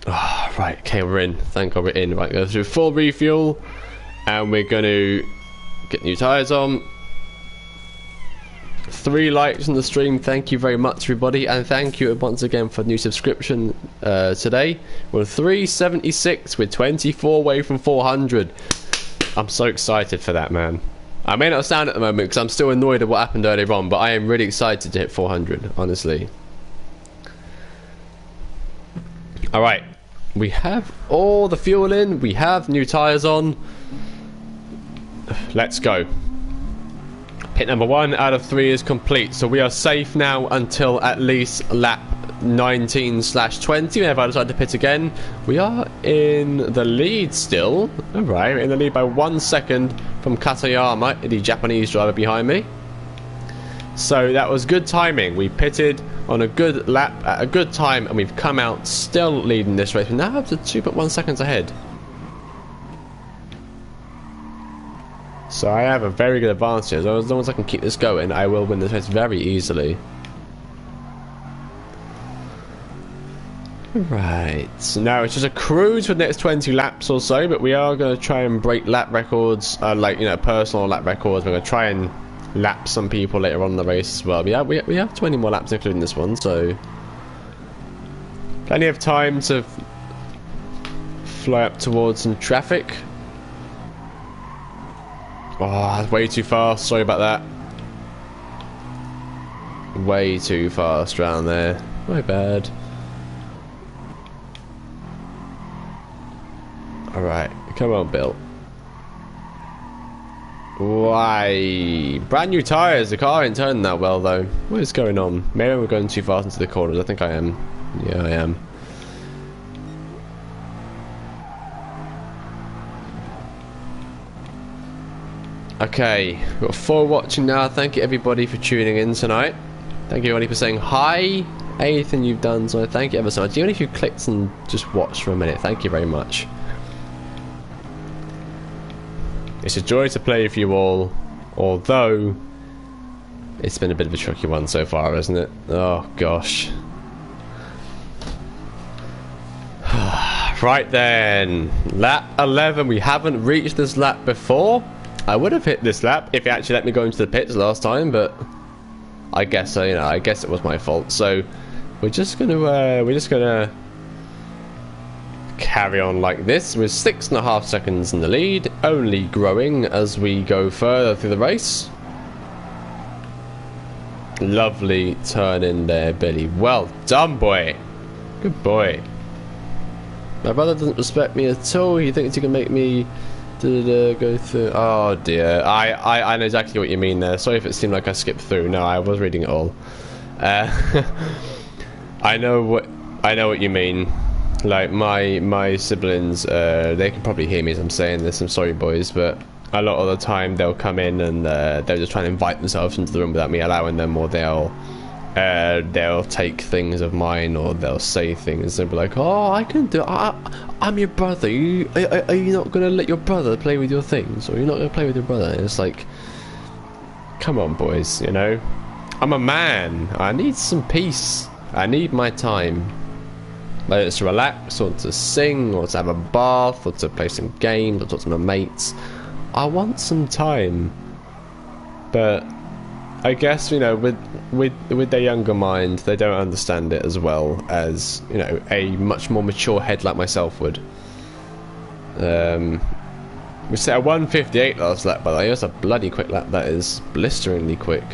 A: Oh, right, okay, we're in. Thank God we're in. Right, go through full refuel. And we're going to get new tyres on. 3 likes on the stream. Thank you very much, everybody, and thank you once again for the new subscription today. We're 376. We're 24 away from 400. I'm so excited for that, man. I may not sound at the moment because I'm still annoyed at what happened earlier on, but I am really excited to hit 400, honestly. Alright, we have all the fuel in. We have new tyres on. Let's go. Pit number 1 out of 3 is complete, so we are safe now until at least lap 19/20. Whenever I decide to pit again, we are in the lead still. Alright, we're in the lead by 1 second from Katayama, the Japanese driver behind me. So that was good timing. We pitted on a good lap at a good time, and we've come out still leading this race. We're now up to 2.1 seconds ahead. So I have a very good advantage. As long as I can keep this going, I will win this race very easily. Right, so now it's just a cruise for the next 20 laps or so, but we are going to try and break lap records, like, you know, personal lap records. We're going to try and lap some people later on in the race as well. We have 20 more laps including this one, so plenty of time to fly up towards some traffic. Oh, that's way too fast, sorry about that. Way too fast around there, my bad. Alright, come on, Bill. Why? Brand new tyres. The car ain't turning that well, though. What is going on? Maybe we're going too fast into the corners. I think I am. Yeah, I am. Okay, we've got 4 watching now. Thank you, everybody, for tuning in tonight. Thank you, everybody, for saying hi. Anything you've done, so thank you ever so much. Even if you clicked and just watched for a minute, thank you very much. It's a joy to play with you all, although it's been a bit of a tricky one so far, isn't it? Oh, gosh. Right then, lap 11. We haven't reached this lap before. I would have hit this lap if it actually let me go into the pits last time, but I guess you know, I guess it was my fault. So we're just gonna carry on like this with 6.5 seconds in the lead, only growing as we go further through the race. Lovely turn in there, Billy. Well done, boy. Good boy. My brother doesn't respect me at all. He thinks he can make me go through. Oh dear. I know exactly what you mean there. Sorry if it seemed like I skipped through. No, I was reading it all. I know what you mean. Like my siblings, they can probably hear me as I'm saying this. I'm sorry, boys, but a lot of the time they'll come in and they'll just try and invite themselves into the room without me allowing them, or they'll take things of mine, or they'll say things and be like, "Oh, I can do it. I'm your brother. Are you not gonna let your brother play with your things, or you're not gonna play with your brother?" And it's like, come on, boys. You know, I'm a man. I need some peace. I need my time. Whether it's to relax, or to sing, or to have a bath, or to play some games, or talk to my mates. I want some time. But I guess, you know, with their younger mind, they don't understand it as well as, you know, a much more mature head like myself would. We set a 1:58 last lap, by the way. That's a bloody quick lap, that is. Blisteringly quick.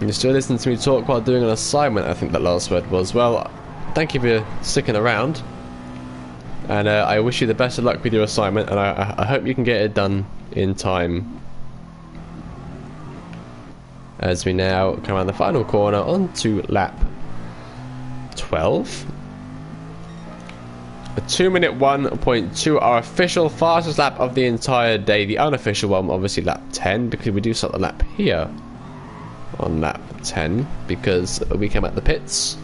A: You're still listening to me talk while doing an assignment, I think that last word was. Well, thank you for sticking around. And I wish you the best of luck with your assignment, and I hope you can get it done in time. As we now come around the final corner onto lap 12. A 2-minute 1.2, our official fastest lap of the entire day. The unofficial one, obviously lap 10, because we do start the lap here on lap 10 because we came out the pits.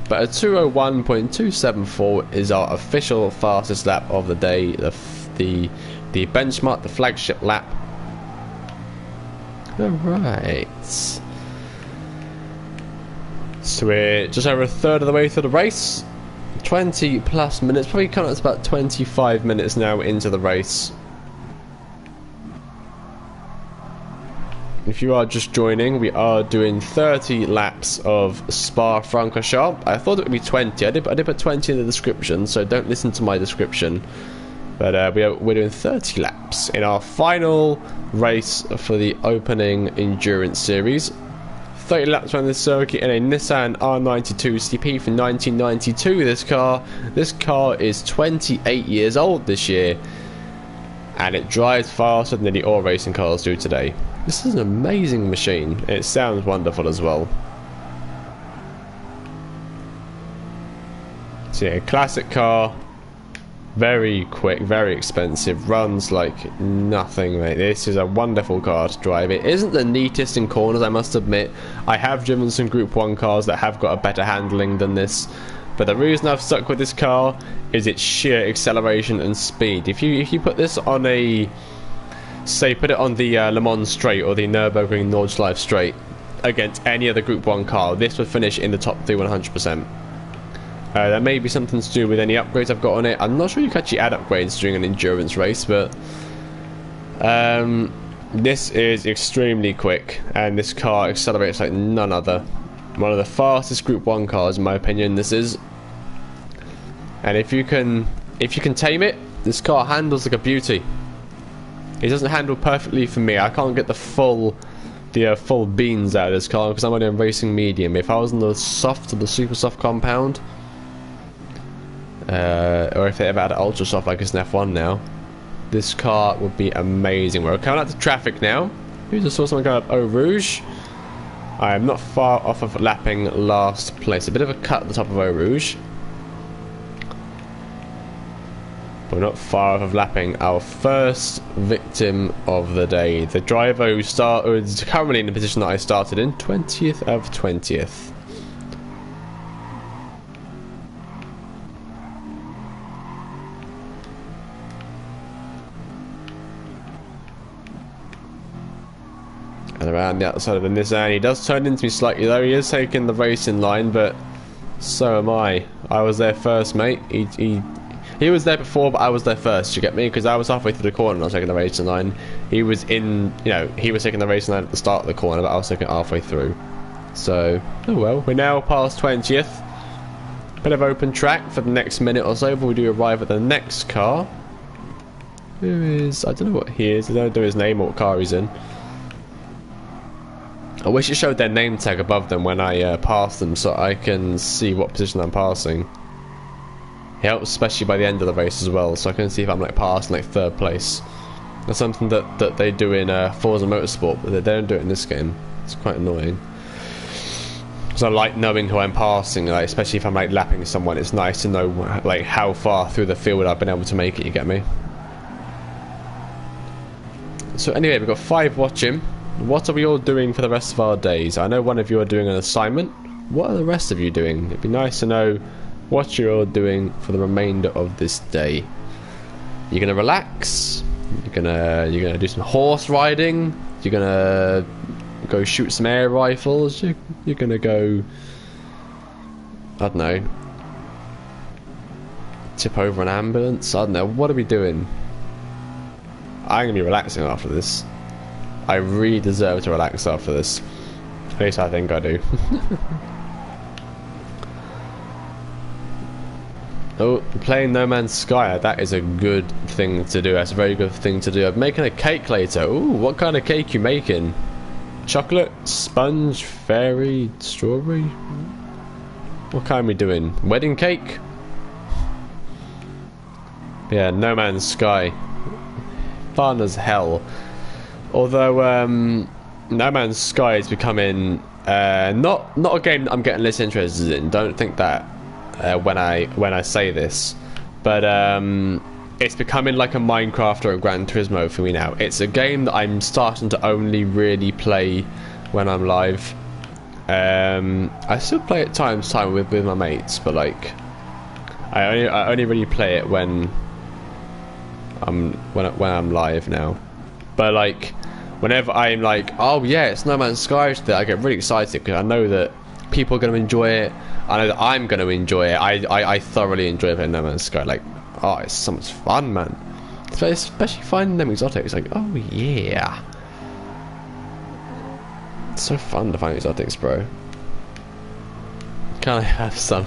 A: But a 2:01.274 is our official fastest lap of the day, the benchmark, the flagship lap. Alright, so we're just over a third of the way through the race. 20 plus minutes, probably coming up to about 25 minutes now into the race. If you are just joining, we are doing 30 laps of Spa-Francorchamps. I thought it would be 20. I did put 20 in the description, so don't listen to my description. But we're doing 30 laps in our final race for the opening endurance series. 30 laps around this circuit in a Nissan R92 CP from 1992. This car is 28 years old this year, and it drives faster than nearly all racing cars do today. This is an amazing machine. It sounds wonderful as well. So yeah, classic car, Very quick, very expensive, runs like nothing, mate. This is a wonderful car to drive. It isn't the neatest in corners, I must admit. I have driven some Group 1 cars that have got a better handling than this, but the reason I've stuck with this car is its sheer acceleration and speed. If you put this on a, say, put it on the Le Mans straight or the Nürburgring Nordschleife straight against any other Group 1 car, this would finish in the top 3 100%. That may be something to do with any upgrades I've got on it. I'm not sure you can actually add upgrades during an endurance race, but this is extremely quick, and this car accelerates like none other. One of the fastest Group 1 cars, in my opinion, this is. And if you can tame it, this car handles like a beauty. It doesn't handle perfectly for me. I can't get the full beans out of this car because I'm only on racing medium. If I was on the soft or the super soft compound, or if they ever had ultra soft like it's an F1 now, this car would be amazing. We're coming out to traffic now. We just saw someone going up Eau Rouge. I am not far off of lapping last place. A bit of a cut at the top of Eau Rouge. We're not far off of lapping our first victim of the day. The driver who is currently in the position that I started in, 20th of 20th. And around the outside of the Nissan, he does turn into me slightly though. He is taking the racing line, but so am I. I was there first, mate. He was there before, but I was there first. You get me? Because I was halfway through the corner and I was taking the racing line. He was in, he was taking the racing line at the start of the corner, but I was taking it halfway through. So, oh well. We're now past 20th. Bit of open track for the next minute or so before we do arrive at the next car. Who is, I don't know what he is. I don't know his name or what car he's in. I wish it showed their name tag above them when I pass them so I can see what position I'm passing. It helps especially by the end of the race as well, so I can see if I'm like passing like third place. That's something that they do in Forza Motorsport, but they don't do it in this game. It's quite annoying. Because I like knowing who I'm passing, like, especially if I'm like lapping someone. It's nice to know like how far through the field I've been able to make it, you get me? So anyway, we've got 5 watching. What are we all doing for the rest of our days? I know one of you are doing an assignment. What are the rest of you doing? It'd be nice to know what you're all doing for the remainder of this day. You're gonna relax. You're gonna do some horse riding. You're gonna go shoot some air rifles. You're gonna go, I don't know, tip over an ambulance. I don't know. What are we doing? I'm gonna be relaxing after this. I really deserve to relax after this. At least I think I do. Oh, playing No Man's Sky. That is a good thing to do. That's a very good thing to do. I'm making a cake later. Ooh, what kind of cake you making? Chocolate, sponge, fairy, strawberry? What kind are we doing? Wedding cake? Yeah, No Man's Sky. Fun as hell. Although No Man's Sky is becoming not a game that I'm getting less interested in. Don't think that when I say this, but it's becoming like a Minecraft or a Gran Turismo for me now. It's a game that I'm starting to only really play when I'm live. I still play it time to time with my mates, but like I only really play it when I'm live now. But like, whenever I'm like, oh yeah, it's No Man's Sky today, I get really excited because I know that people are going to enjoy it. I know that I'm going to enjoy it. I thoroughly enjoy playing No Man's Sky. Like, oh, it's so much fun, man. Especially finding them exotics. Like, oh yeah. It's so fun to find exotics, bro. Can I have some?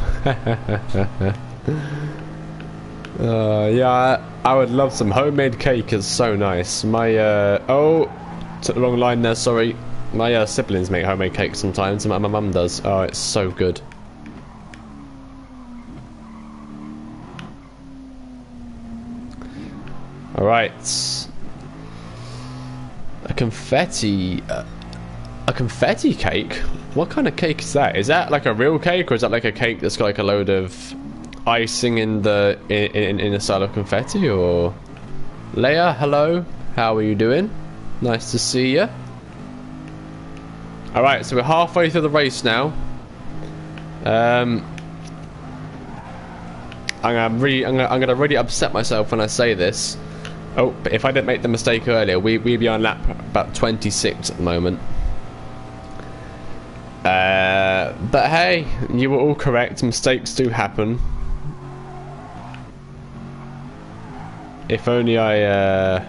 A: Yeah, I would love some homemade cake. It's so nice. My oh, took the wrong line there. Sorry. My siblings make homemade cake sometimes, and my mum does. Oh, it's so good. All right. A confetti cake. What kind of cake is that? Is that like a real cake, or is that like a cake that's got like a load of icing in the style of confetti, or Leia, hello, how are you doing? Nice to see you. All right, so we're halfway through the race now. I'm gonna really upset myself when I say this. Oh, but if I didn't make the mistake earlier, we'd be on lap about 26 at the moment. But hey, you were all correct. Mistakes do happen. If only I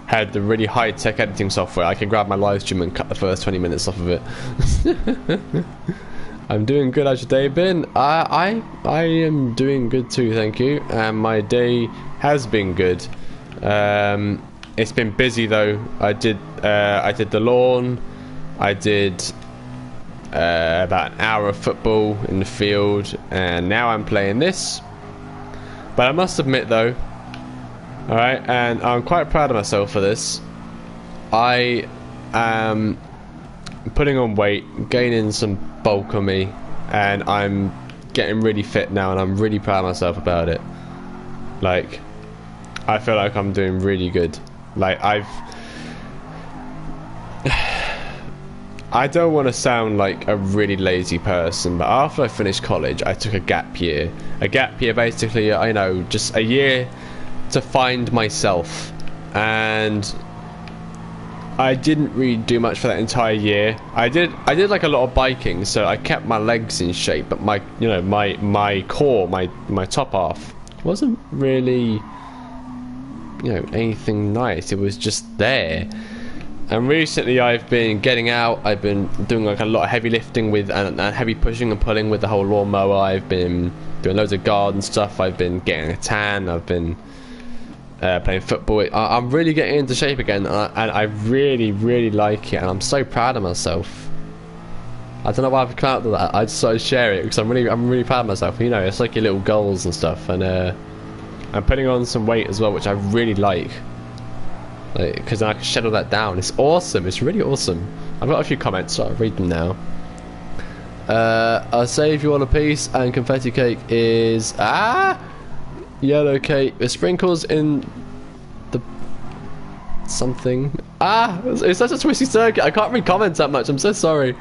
A: had the really high-tech editing software, I could grab my live stream and cut the first 20 minutes off of it. I'm doing good. How's your day been? I am doing good too, thank you. And my day has been good. It's been busy though. I did the lawn. I did about an hour of football in the field, and now I'm playing this. But I must admit though, alright, and I'm quite proud of myself for this. I am putting on weight, gaining some bulk on me, and I'm getting really fit now, and I'm really proud of myself about it. Like, I feel like I'm doing really good. Like, I don't want to sound like a really lazy person, but after I finished college, I took a gap year. A gap year, basically, I know, just a year to find myself. And I didn't really do much for that entire year. I did like a lot of biking, so I kept my legs in shape, but my core, my top half wasn't really, anything nice. It was just there. And recently I've been getting out. I've been doing like a lot of heavy lifting with and heavy pushing and pulling with the whole lawnmower. I've been doing loads of garden stuff. I've been getting a tan. I've been playing football. I'm really getting into shape again, and I really, really like it, and I'm so proud of myself. I don't know why I've come out with that. I just sort of share it because I'm really proud of myself. It's like your little goals and stuff, and I'm putting on some weight as well, which I really like. Because I can shed all that down. It's awesome. It's really awesome. I've got a few comments, so I'll read them now. I'll save you all a piece, and confetti cake is yellow cake with sprinkles in the something. It's such a twisty circuit. I can't read comments that much. I'm so sorry.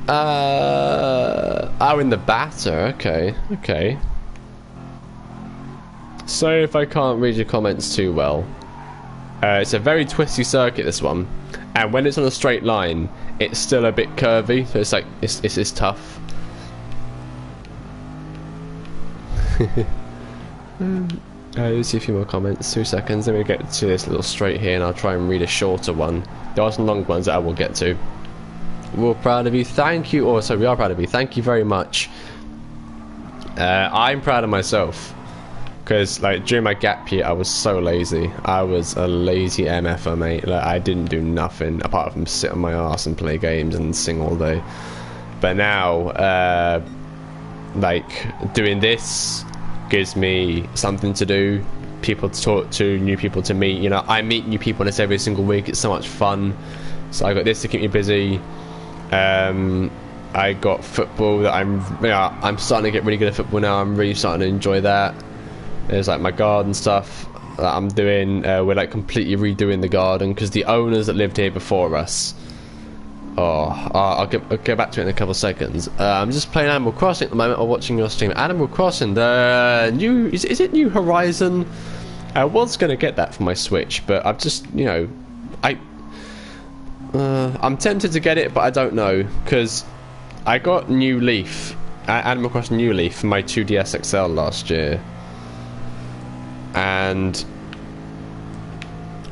A: In the batter. Okay. Sorry if I can't read your comments too well. It's a very twisty circuit, this one, and when it's on a straight line, it's still a bit curvy, so it's like it's tough. Let's see a few more comments. 2 seconds. Then we get to this little straight here, and I'll try and read a shorter one. There are some long ones that I will get to. We're proud of you. Thank you. Also, we are proud of you. Thank you very much. I'm proud of myself. Because, during my gap year, I was so lazy. I was a lazy MFer, mate. I didn't do nothing apart from sit on my ass and play games and sing all day. But now, doing this gives me something to do, people to talk to, new people to meet. I meet new people in this every single week. It's so much fun. So I got this to keep me busy. I got football that I'm starting to get really good at football now. I'm really starting to enjoy that. There's my garden stuff that I'm doing. We're completely redoing the garden because the owners that lived here before us. I'll go back to it in a couple of seconds. I'm just playing Animal Crossing at the moment, or watching your stream. Animal Crossing, the new is it New Horizon? I was gonna get that for my Switch, but I've just I'm tempted to get it, but I don't know because I got New Leaf, Animal Crossing New Leaf for my 2DS XL last year. And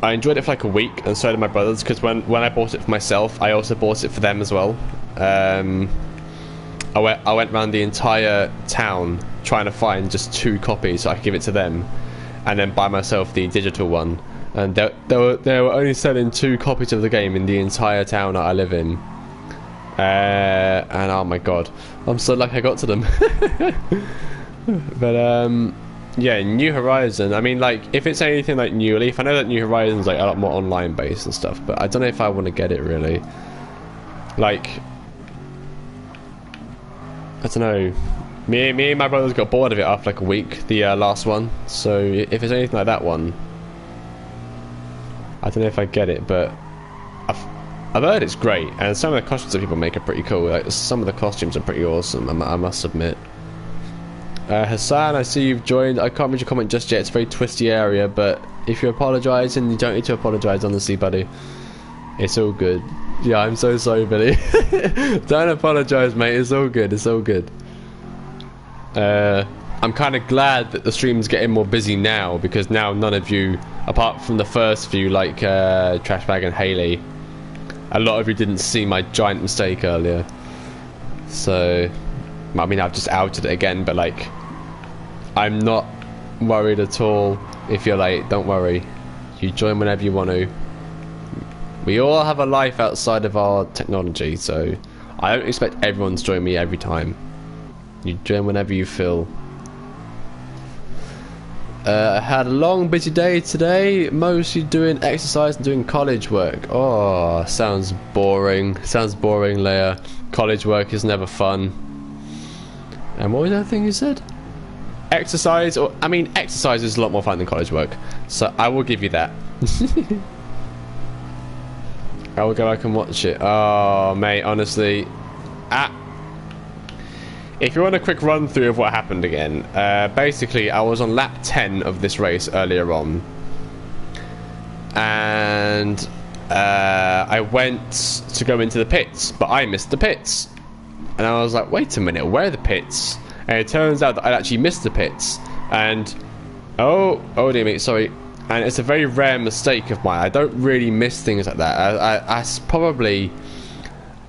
A: I enjoyed it for a week, and so did my brothers, because when I bought it for myself, I also bought it for them as well. I went around the entire town trying to find just 2 copies so I could give it to them, and then buy myself the digital one. And they were only selling 2 copies of the game in the entire town that I live in. And oh my god, I'm so lucky I got to them. But yeah, New Horizon. I mean, if it's anything like New Leaf, I know that New Horizon's a lot more online based and stuff, but I don't know if I want to get it really. I don't know. Me and my brothers got bored of it after like a week, the last one. So if it's anything like that one, I don't know if I get it, but I've heard it's great, and some of the costumes that people make are pretty cool. Like, some of the costumes are pretty awesome, I must admit. Hassan, I see you've joined. I can't read your comment just yet. It's a very twisty area, but if you're apologising, you don't need to apologise, honestly, buddy. It's all good. Yeah, I'm so sorry, Billy. Don't apologise, mate. It's all good. It's all good. I'm kind of glad that the stream's getting more busy now, because now none of you, apart from the first few, like Trashbag and Haley, a lot of you didn't see my giant mistake earlier. So, I mean, I've just outed it again, but like, I'm not worried at all. If you're late, don't worry. You join whenever you want to. We all have a life outside of our technology, so I don't expect everyone to join me every time. You join whenever you feel. I had a long, busy day today, mostly doing exercise and doing college work. Oh, sounds boring. Sounds boring, Leia. College work is never fun. And what was that thing you said? Exercise, or I mean, exercise is a lot more fun than college work. So I will give you that. I will go back and watch it. Oh, mate, honestly. If you want a quick run through of what happened again, basically I was on lap 10 of this race earlier on, and I went to go into the pits, but I missed the pits, and I was like, wait a minute, where are the pits? And it turns out that I actually missed the pits, and oh dear me, sorry. And it's a very rare mistake of mine. I don't really miss things like that. I probably,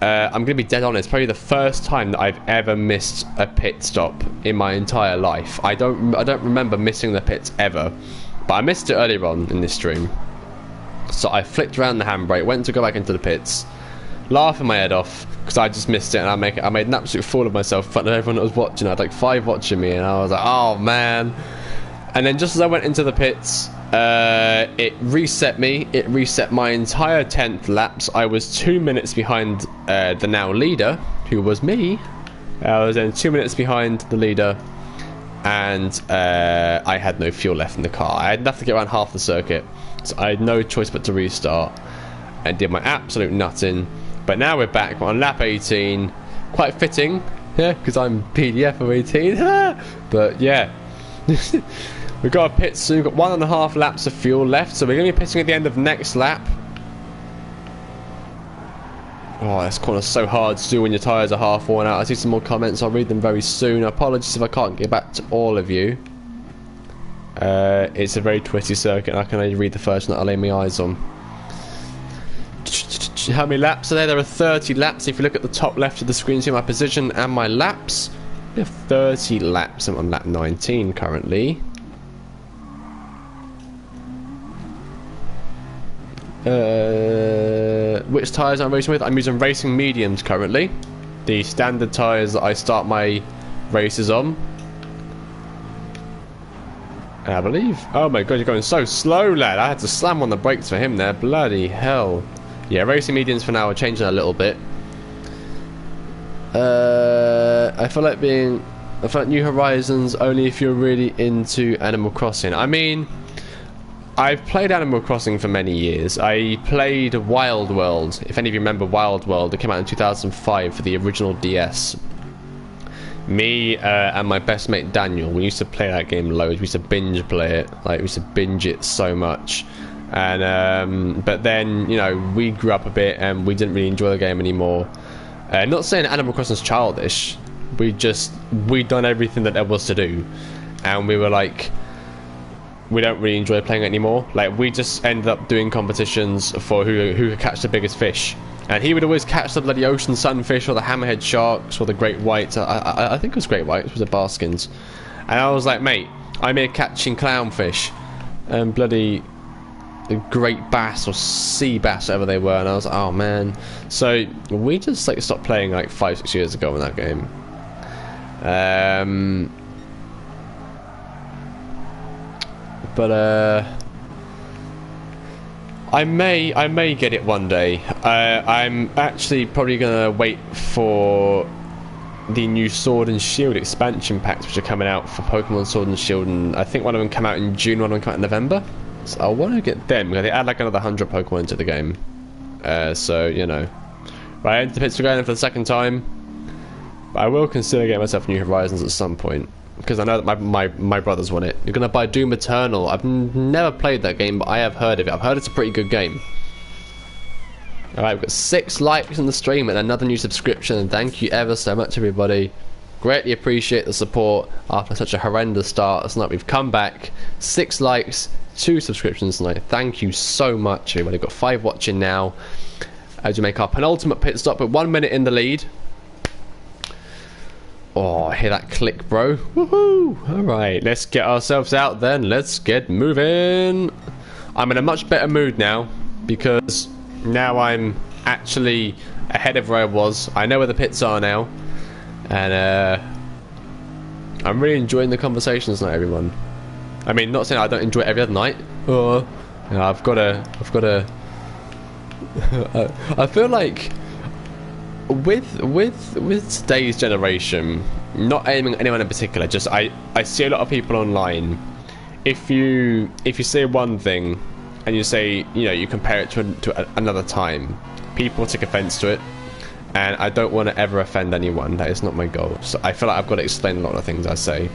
A: I'm going to be dead honest, probably the first time that I've ever missed a pit stop in my entire life. I don't remember missing the pits ever, but I missed it earlier on in this stream. So I flicked around the handbrake, went to go back into the pits, laughing my head off because I just missed it, and I made an absolute fool of myself in front of everyone that was watching. I had like 5 watching me, and I was like, oh man. And then just as I went into the pits, it reset me. It reset my entire 10th laps. I was 2 minutes behind the now leader, who was me. I was then 2 minutes behind the leader, and I had no fuel left in the car. I had enough to get around half the circuit, so I had no choice but to restart and did my absolute nutting. But now we're back on lap 18. Quite fitting, yeah, because I'm PDF of 18. But yeah. We've got a pit soon. We've got 1.5 laps of fuel left, so we're going to be pitting at the end of next lap. Oh, this corner's so hard to do when your tyres are half worn out. I see some more comments. I'll read them very soon. Apologies if I can't get back to all of you. It's a very twisty circuit, and I can only read the first one that I lay my eyes on. How many laps are there? There are 30 laps. If you look at the top left of the screen, see my position and my laps. We have 30 laps. I'm on lap 19 currently. Which tyres I'm racing with? I'm using racing mediums currently. The standard tyres that I start my races on. I believe. Oh my god, you're going so slow, lad. I had to slam on the brakes for him there. Bloody hell. Yeah, racing mediums for now are changing a little bit. I feel like New Horizons only if you're really into Animal Crossing. I mean, I've played Animal Crossing for many years. I played Wild World. If any of you remember Wild World, it came out in 2005 for the original DS. Me and my best mate Daniel, we used to play that game loads. We used to binge play it. Like, we used to binge it so much. And but then, you know, we grew up a bit and we didn't really enjoy the game anymore. Not saying Animal Crossing's childish. We'd done everything that there was to do, and we were like, we don't really enjoy playing it anymore. Like, we just ended up doing competitions for who could catch the biggest fish, and he would always catch the bloody ocean sunfish or the hammerhead sharks or the great whites. I think it was great whites, was it Baskins? And I was like, mate, I'm here catching clownfish and bloody the great bass or sea bass, whatever they were. And I was like, oh man. So we just like stopped playing like 5-6 years ago in that game. But I may get it one day. I'm actually probably gonna wait for the new Sword and Shield expansion packs which are coming out for Pokemon Sword and Shield, and I think one of them come out in June, one of them come out in November. So I want to get them because they add like another 100 Pokemon into the game. So you know, right, I entered the pits for going for the second time, but I will consider getting myself New Horizons at some point because I know that my brothers want it. You're gonna buy Doom Eternal. I've never played that game, but I have heard of it. I've heard it's a pretty good game. Alright, we've got 6 likes on the stream and another new subscription. Thank you ever so much, everybody. Greatly appreciate the support after such a horrendous start. It's like we've come back. 6 likes, 2 subscriptions tonight. Thank you so much, everybody. We've got 5 watching now as we make our penultimate pit stop at 1 minute in the lead. Oh, I hear that click, bro. Woohoo! Alright, let's get ourselves out then. Let's get moving. I'm in a much better mood now because now I'm actually ahead of where I was. I know where the pits are now, and I'm really enjoying the conversations now, everyone. I mean, not saying I don't enjoy it every other night. You know, I've got to. I feel like with today's generation, not aiming at anyone in particular, just I see a lot of people online. If you say one thing and you say, you know, you compare it to another time, people take offense to it, and I don't want to ever offend anyone. That is not my goal. So I feel like I've got to explain a lot of things I say.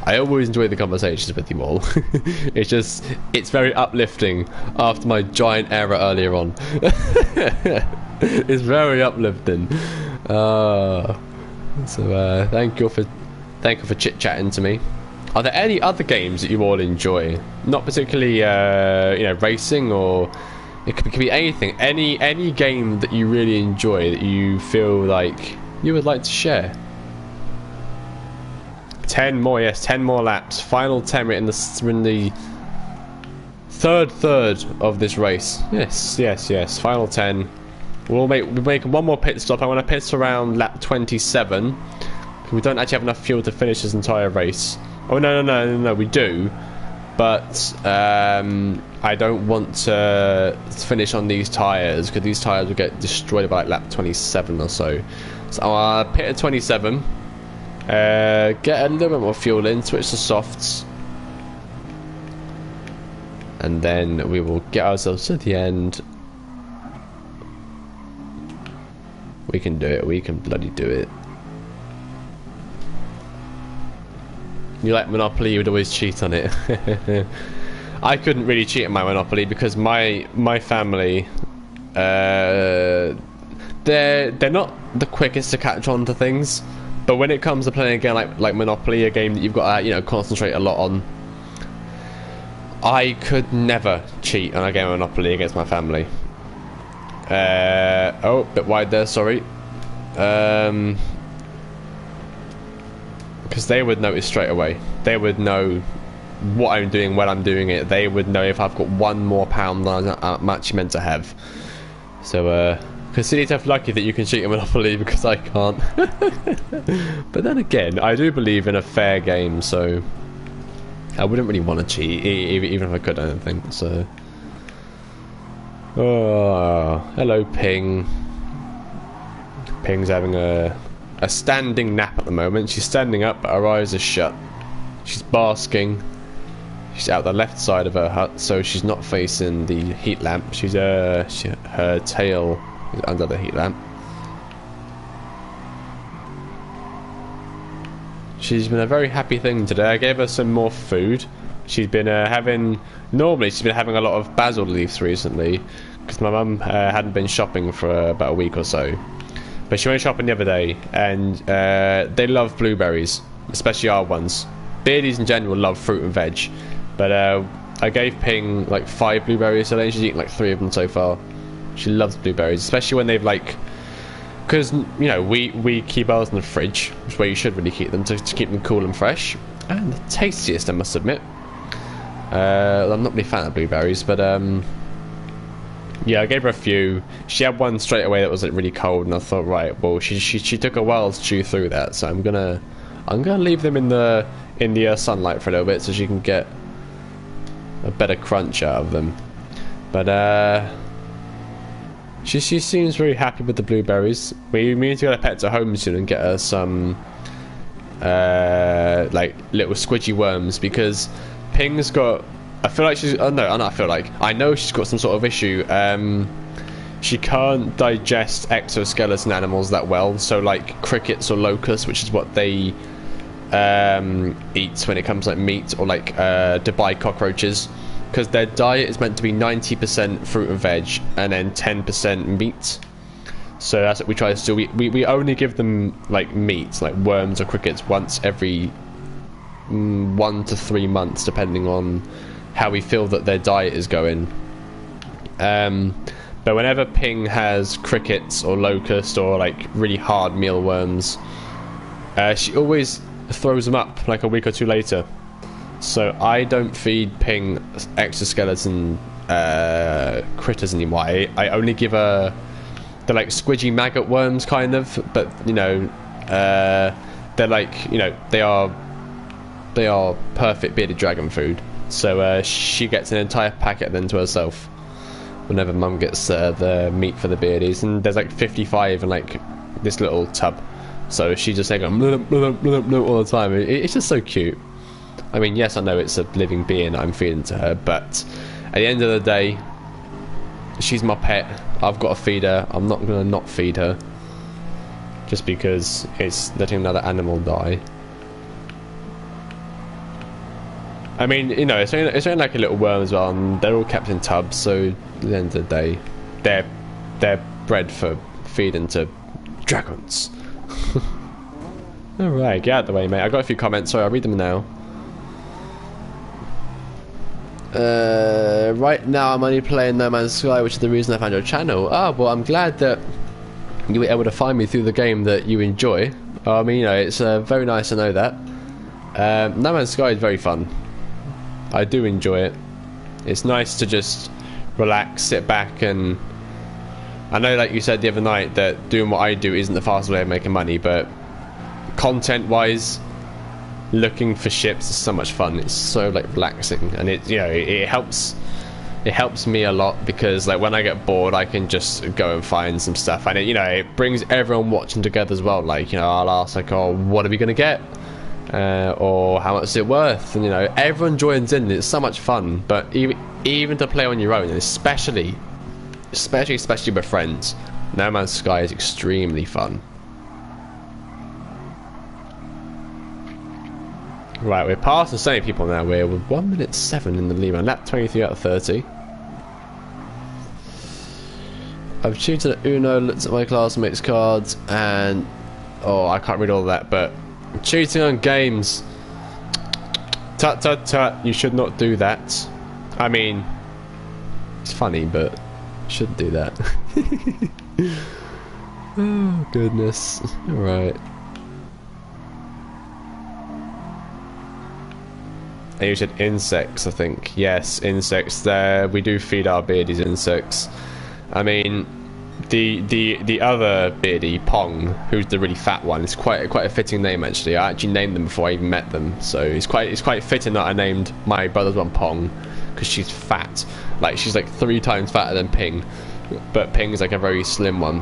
A: I always enjoy the conversations with you all. It's very uplifting after my giant error earlier on. It's very uplifting. So thank you for chit-chatting to me. Are there any other games that you all enjoy? Not particularly, you know, racing, or it could be anything. Any game that you really enjoy that you feel like you would like to share. 10 more, yes, 10 more laps. Final 10 in the third of this race. Yes. Final 10. We'll make one more pit stop. I want to pit around lap 27. We don't actually have enough fuel to finish this entire race. Oh no, we do, but I don't want to finish on these tyres because these tyres will get destroyed by like lap 27 or so. So I'll pit at 27, get a little bit more fuel in, switch to softs, and then we will get ourselves to the end. We can do it. We can bloody do it. You like Monopoly, you would always cheat on it. I couldn't really cheat on my Monopoly because my family, they're not the quickest to catch on to things, but when it comes to playing a game like Monopoly, a game that you've got to, you know, concentrate a lot on, I could never cheat on a game of Monopoly against my family. Oh, bit wide there, sorry. Because they would notice straight away. They would know what I'm doing when I'm doing it. They would know if I've got one more pound than I'm actually meant to have. So, consider yourself lucky that you can cheat in Monopoly because I can't. But then again, I do believe in a fair game, so I wouldn't really want to cheat, even if I could, I don't think. So, oh, hello, Ping. Ping's having a standing nap at the moment. She's standing up, but her eyes are shut. She's basking. She's out the left side of her hut, so she's not facing the heat lamp. She's her tail is under the heat lamp. She's been a very happy thing today. I gave her some more food. She's been normally she's been having a lot of basil leaves recently because my mum hadn't been shopping for about a week or so. But she went shopping the other day, and they love blueberries, especially our ones. Beardies in general love fruit and veg, but I gave Ping like 5 blueberries today, and she's eaten like 3 of them so far. She loves blueberries, especially when they've like, because you know we keep ours in the fridge, which is where you should really keep them to keep them cool and fresh, and the tastiest, I must admit. I'm not really a fan of blueberries, but yeah, I gave her a few. She had one straight away that was like really cold, and I thought, right, well, she took a while to chew through that, so I'm gonna leave them in the sunlight for a little bit so she can get a better crunch out of them. But She seems very happy with the blueberries. We need to go to Pets at Home soon and get her some like little squidgy worms, because Ping's got, I feel like she's, oh no, I feel like, I know she's got some sort of issue. She can't digest exoskeleton animals that well, so like crickets or locusts, which is what they eat when it comes to like meat, or like Dubai cockroaches, because their diet is meant to be 90% fruit and veg and then 10% meat. So that's what we try to do. We only give them like meat, like worms or crickets, once every 1 to 3 months, depending on how we feel that their diet is going. But whenever Ping has crickets or locust or like really hard mealworms, she always throws them up like a week or two later. So I don't feed Ping exoskeleton critters anymore. I only give her the like squidgy maggot worms, kind of, but you know, they're like, you know, they are perfect bearded dragon food. So she gets an entire packet then to herself whenever Mum gets the meat for the beardies, and there's like 55 in like this little tub, so she just like all the time. It's just so cute. I mean, yes, I know it's a living being I'm feeding to her, but at the end of the day, she's my pet. I've got to feed her. I'm not going to not feed her just because it's letting another animal die. I mean, you know, it's only like a little worm as well, and they're all kept in tubs, so at the end of the day, they're bred for feeding to dragons. Alright, get out of the way, mate. I got a few comments, sorry, I'll read them now. Right now I'm only playing No Man's Sky, which is the reason I found your channel. Ah, well, I'm glad that you were able to find me through the game that you enjoy. I mean, you know, it's very nice to know that. No Man's Sky is very fun. I do enjoy it. It's nice to just relax, sit back, and I know, like you said the other night, that doing what I do isn't the fastest way of making money, but content-wise, looking for ships is so much fun. It's so like relaxing, and it, you know, it helps me a lot, because like when I get bored I can just go and find some stuff, and it, you know, it brings everyone watching together as well. Like, you know, I'll ask like, oh, what are we gonna get, or how much is it worth, and you know, everyone joins in. It's so much fun. But even to play on your own, and especially with friends, No Man's Sky is extremely fun. Right, we're past the same people now. We're 1 minute 7 in the lead, and lap 23 out of 30. I've cheated at Uno, looked at my classmates' cards, and oh, I can't read all that, but cheating on games. Tut tut tut, you should not do that. I mean, it's funny, but you shouldn't do that. Oh, goodness. Alright. And you said insects, I think. Yes, insects. There, we do feed our beardies insects. I mean, the other beardie, Pong, who's the really fat one, it's quite a fitting name actually. I actually named them before I even met them, so it's quite fitting that I named my brother's one Pong, because she's fat. Like, she's like 3 times fatter than Ping, but Ping's like a very slim one.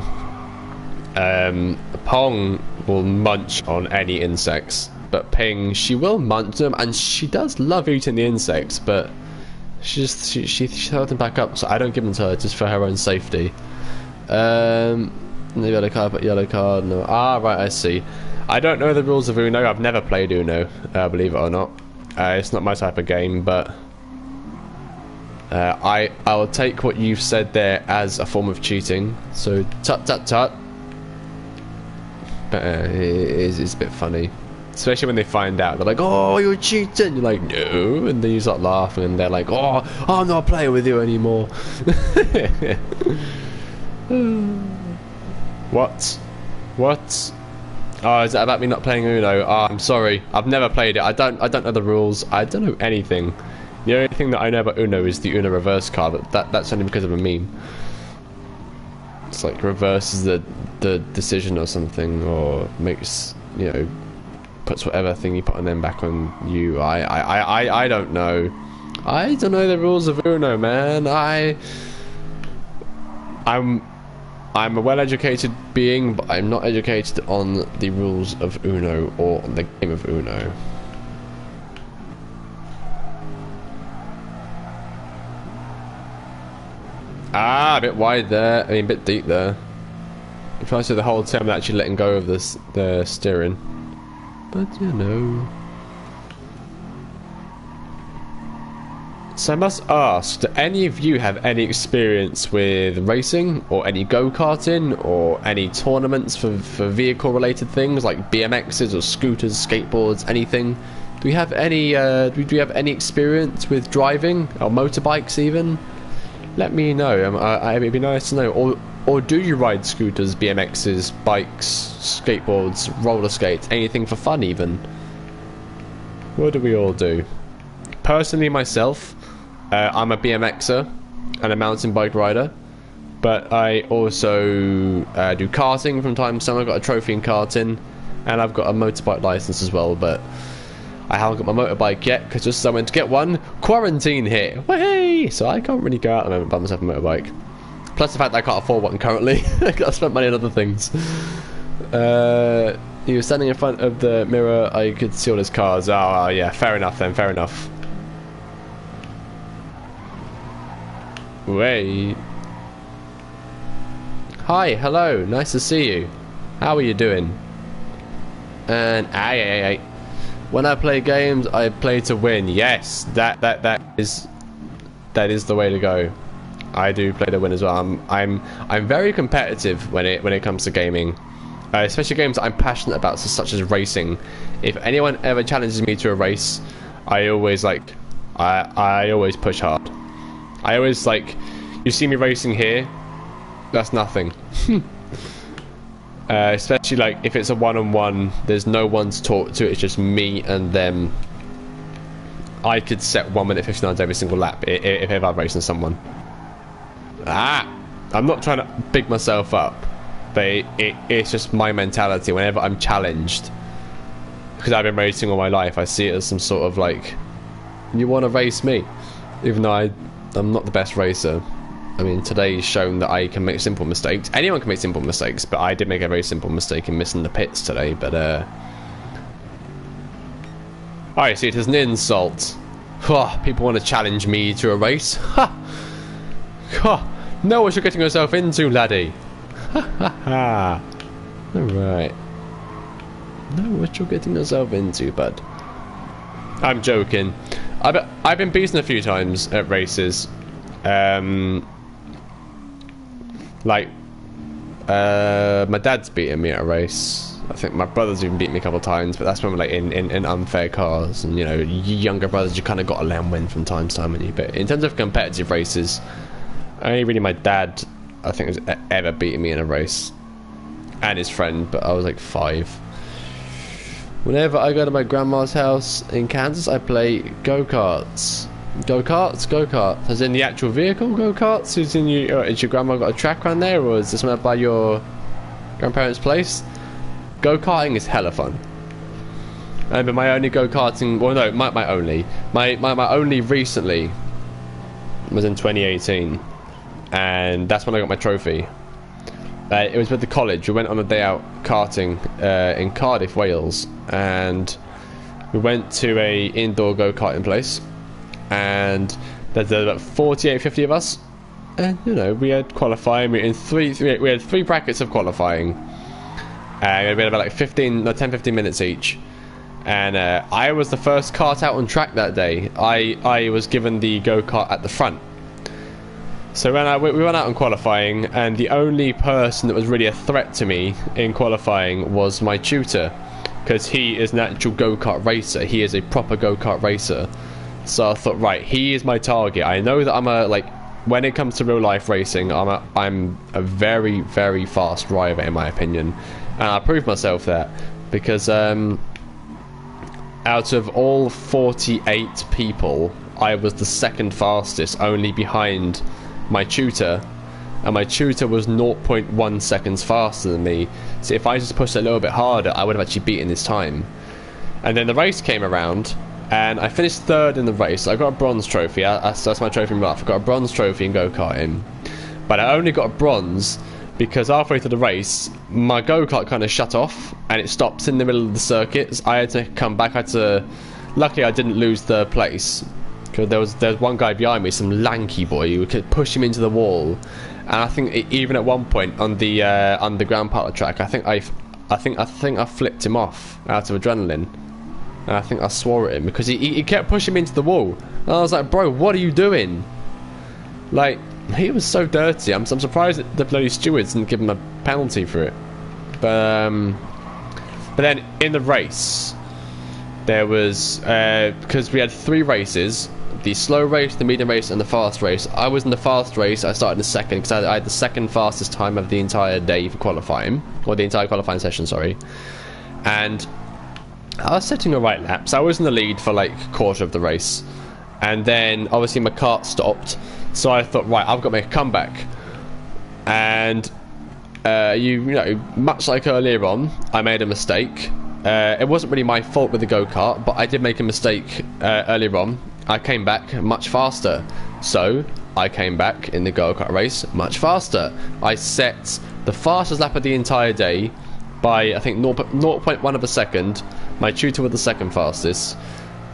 A: Pong will munch on any insects, but Ping, she will munch them, and she does love eating the insects, but she held them back up, so I don't give them to her just for her own safety. No yellow card, but yellow card, no. Ah, right, I see. I don't know the rules of Uno. I've never played Uno, believe it or not. It's not my type of game, but I'll take what you've said there as a form of cheating. So tut tut tut. But it's a bit funny, especially when they find out. They're like, "Oh, you're cheating." You're like, "No," and then you start laughing, and they're like, "Oh, I'm not playing with you anymore." What? Oh, is that about me not playing Uno? Oh, I'm sorry. I've never played it. I don't know the rules. I don't know anything. The only thing that I know about Uno is the Uno reverse card, but that's only because of a meme. It's like reverses the decision or something, or makes, you know, puts whatever thing you put on them back on you. I don't know. I don't know the rules of Uno, man. I'm a well-educated being, but I'm not educated on the rules of Uno or on the game of Uno. Ah, a bit wide there. I mean, a bit deep there. If I said the whole time, I'm actually letting go of the steering. But you know. So I must ask, do any of you have any experience with racing or any go-karting or any tournaments for vehicle-related things like BMXs or scooters, skateboards, anything? Do we have any do we have any experience with driving or motorbikes even? Let me know. It'd be nice to know. Or do you ride scooters, BMXs, bikes, skateboards, roller skates, anything for fun even? What do we all do? Personally, myself, I'm a BMXer and a mountain bike rider, but I also do karting from time to time. I've got a trophy in karting, and I've got a motorbike license as well, but I haven't got my motorbike yet, because just as I went to get one, quarantine hit. Whey! So I can't really go out at the moment by myself on a motorbike. Plus the fact that I can't afford one currently. I spent money on other things. He was standing in front of the mirror. I could see all his cars. Oh, yeah, fair enough then, fair enough. Wait. Hi, hello, nice to see you. How are you doing? And aye. When I play games, I play to win. Yes, that is the way to go. I do play to win as well. I'm very competitive when it comes to gaming, especially games that I'm passionate about, such as racing. If anyone ever challenges me to a race, I always I always push hard. I always you see me racing here, that's nothing. Especially if it's a one-on-one, there's no one to talk to, it's just me and them. I could set 1 minute 59 every single lap if ever I'm racing someone. I'm not trying to big myself up, but it's just my mentality whenever I'm challenged. Because I've been racing all my life, I see it as some sort of you want to race me? Even though I'm not the best racer. I mean, today's shown that I can make simple mistakes. Anyone can make simple mistakes, but I did make a very simple mistake in missing the pits today, but I see it as an insult. People want to challenge me to a race. Know what you're getting yourself into, laddie. Alright. Know what you're getting yourself into, bud. I'm joking. I've been beaten a few times at races. My dad's beaten me at a race. I think my brother's even beat me a couple of times, but that's when we're in unfair cars, and you younger brothers, you kind of got to let them win from time to time. But in terms of competitive races, only really my dad, I think, has ever beaten me in a race, and his friend. But I was 5. Whenever I go to my grandma's house in Kansas, I play go-karts. Go-karts? As in the actual vehicle go-karts? Is your grandma got a track around there, or is this one by your grandparents' place? Go-karting is hella fun. But my only go-karting, well no, my only recently was in 2018, and that's when I got my trophy. It was with the college. We went on a day out karting in Cardiff, Wales, and we went to a indoor go-karting place, and there's about 48, 50 of us, and we had qualifying. We had three brackets of qualifying, and we had about 10, 15 minutes each. And I was the first kart out on track that day. I was given the go-kart at the front. So we went out on qualifying, and the only person that was really a threat to me in qualifying was my tutor, because he is an actual go-kart racer. He is a proper go-kart racer. So I thought, right, he is my target. I know that I'm when it comes to real life racing, I'm a very, very fast driver in my opinion, and I proved myself that, because out of all 48 people, I was the second fastest, only behind my tutor, and my tutor was 0.1 seconds faster than me. So if I just pushed a little bit harder, I would have actually beaten his time. And then the race came around, and I finished third in the race. I got a bronze trophy. That's my trophy in life. I got a bronze trophy in go-karting, but I only got a bronze because halfway through the race, my go-kart kind of shut off and it stops in the middle of the circuit. So I had to come back. Luckily, I didn't lose third place because there was one guy behind me, some lanky boy, who could push him into the wall. And I think even at one point on the underground part of the track, I think I flipped him off out of adrenaline. And I think I swore at him because he kept pushing me into the wall. And I was like, bro, what are you doing? Like, he was so dirty. I'm surprised that the bloody stewards didn't give him a penalty for it. But then in the race, there was because we had 3 races: the slow race, the medium race, and the fast race. I was in the fast race. I started in the second because I had the second fastest time of the entire day for qualifying, or the entire qualifying session, sorry. And I was setting the right laps. I was in the lead for like a quarter of the race, and then obviously my kart stopped. So I thought, right, I've got to make a comeback. And you know, much like earlier on, I made a mistake. It wasn't really my fault with the go-kart, but I did make a mistake earlier on. I came back much faster. So I came back in the go-kart race much faster. I set the fastest lap of the entire day by, I think, 0.1 of a second. My tutor was the second fastest.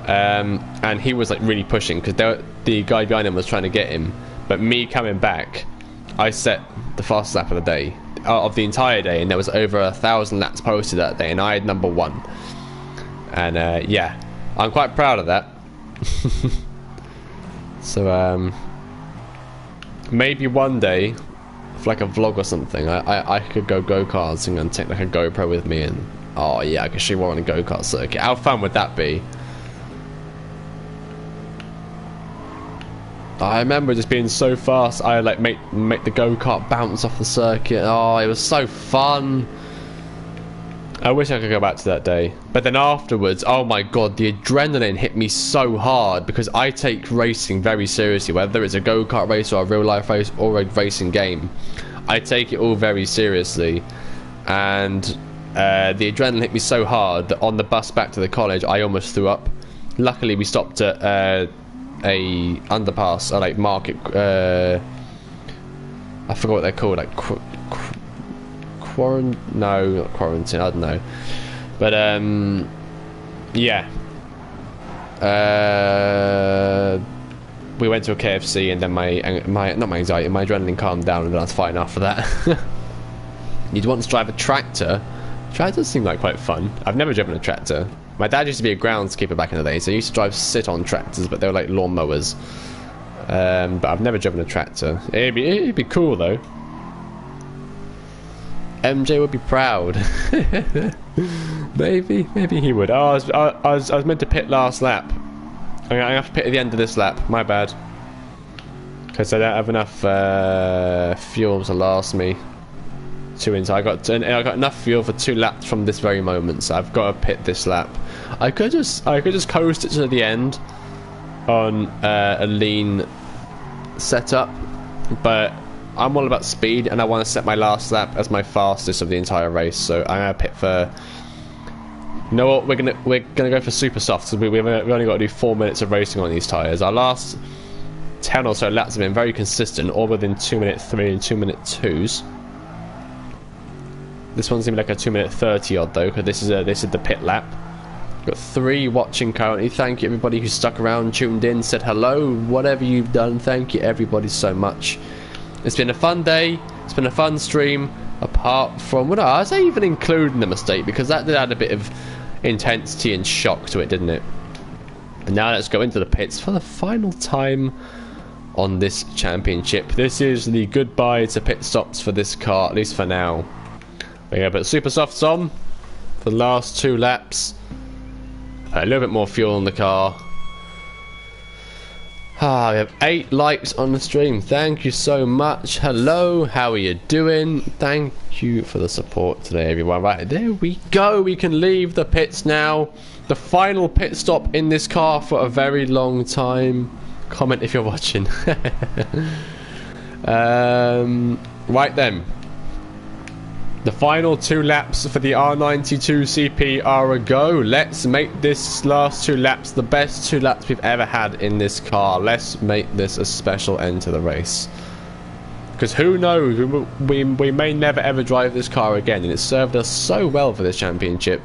A: And he was like really pushing because the guy behind him was trying to get him. But me coming back, I set the fastest lap of the day, of the entire day, and there was over 1,000 laps posted that day, and I had number 1. And yeah, I'm quite proud of that. So maybe one day, for like a vlog or something, I could go karting and take like a GoPro with me, and oh yeah, I could show you on a go-kart circuit. How fun would that be? I remember just being so fast. I like make the go-kart bounce off the circuit. Oh, it was so fun. I wish I could go back to that day. But then afterwards, oh my god, the adrenaline hit me so hard because I take racing very seriously, whether it's a go-kart race or a real life race or a racing game. I take it all very seriously, and the adrenaline hit me so hard that on the bus back to the college, I almost threw up. Luckily, we stopped at a underpass, or like market, I forgot what they're called, like no, not quarantine, I don't know, but yeah, we went to a KFC, and then my adrenaline calmed down, and then I was fine after that. You'd want to drive a tractor. Tractors seem like quite fun. I've never driven a tractor. My dad used to be a groundskeeper back in the day, so he used to sit-on tractors, but they were like lawn mowers. But I've never driven a tractor. It'd be cool though. MJ would be proud. maybe he would. Oh, I was meant to pit last lap. I'm gonna have to pit at the end of this lap. My bad. Because I don't have enough fuel to last me. I got enough fuel for 2 laps from this very moment, so I've got to pit this lap. I could just coast it to the end on a lean setup, but I'm all about speed, and I want to set my last lap as my fastest of the entire race. So I'm gonna pit for. You know what? We're gonna go for super soft, because we've only got to do 4 minutes of racing on these tires. Our last 10 or so laps have been very consistent, all within 2-minute 3 and 2-minute 2s. This one's gonna be like a 2-minute 30 odd though, because this is the pit lap. Got 3 watching currently. Thank you everybody who stuck around, tuned in, said hello, whatever you've done. Thank you everybody so much. It's been a fun day. It's been a fun stream. Apart from, well, I was even including the mistake, because that did add a bit of intensity and shock to it, didn't it? And now let's go into the pits for the final time on this championship. This is the goodbye to pit stops for this car, at least for now. We're going to put super softs on for the last 2 laps. A little bit more fuel in the car. We have 8 likes on the stream. Thank you so much. Hello, how are you doing? Thank you for the support today, everyone. Right, there we go. We can leave the pits now. The final pit stop in this car for a very long time. Comment if you're watching. Right then. The final 2 laps for the R92 CP are a go. Let's make this last 2 laps the best 2 laps we've ever had in this car. Let's make this a special end to the race. Because who knows, we may never ever drive this car again, and it served us so well for this championship.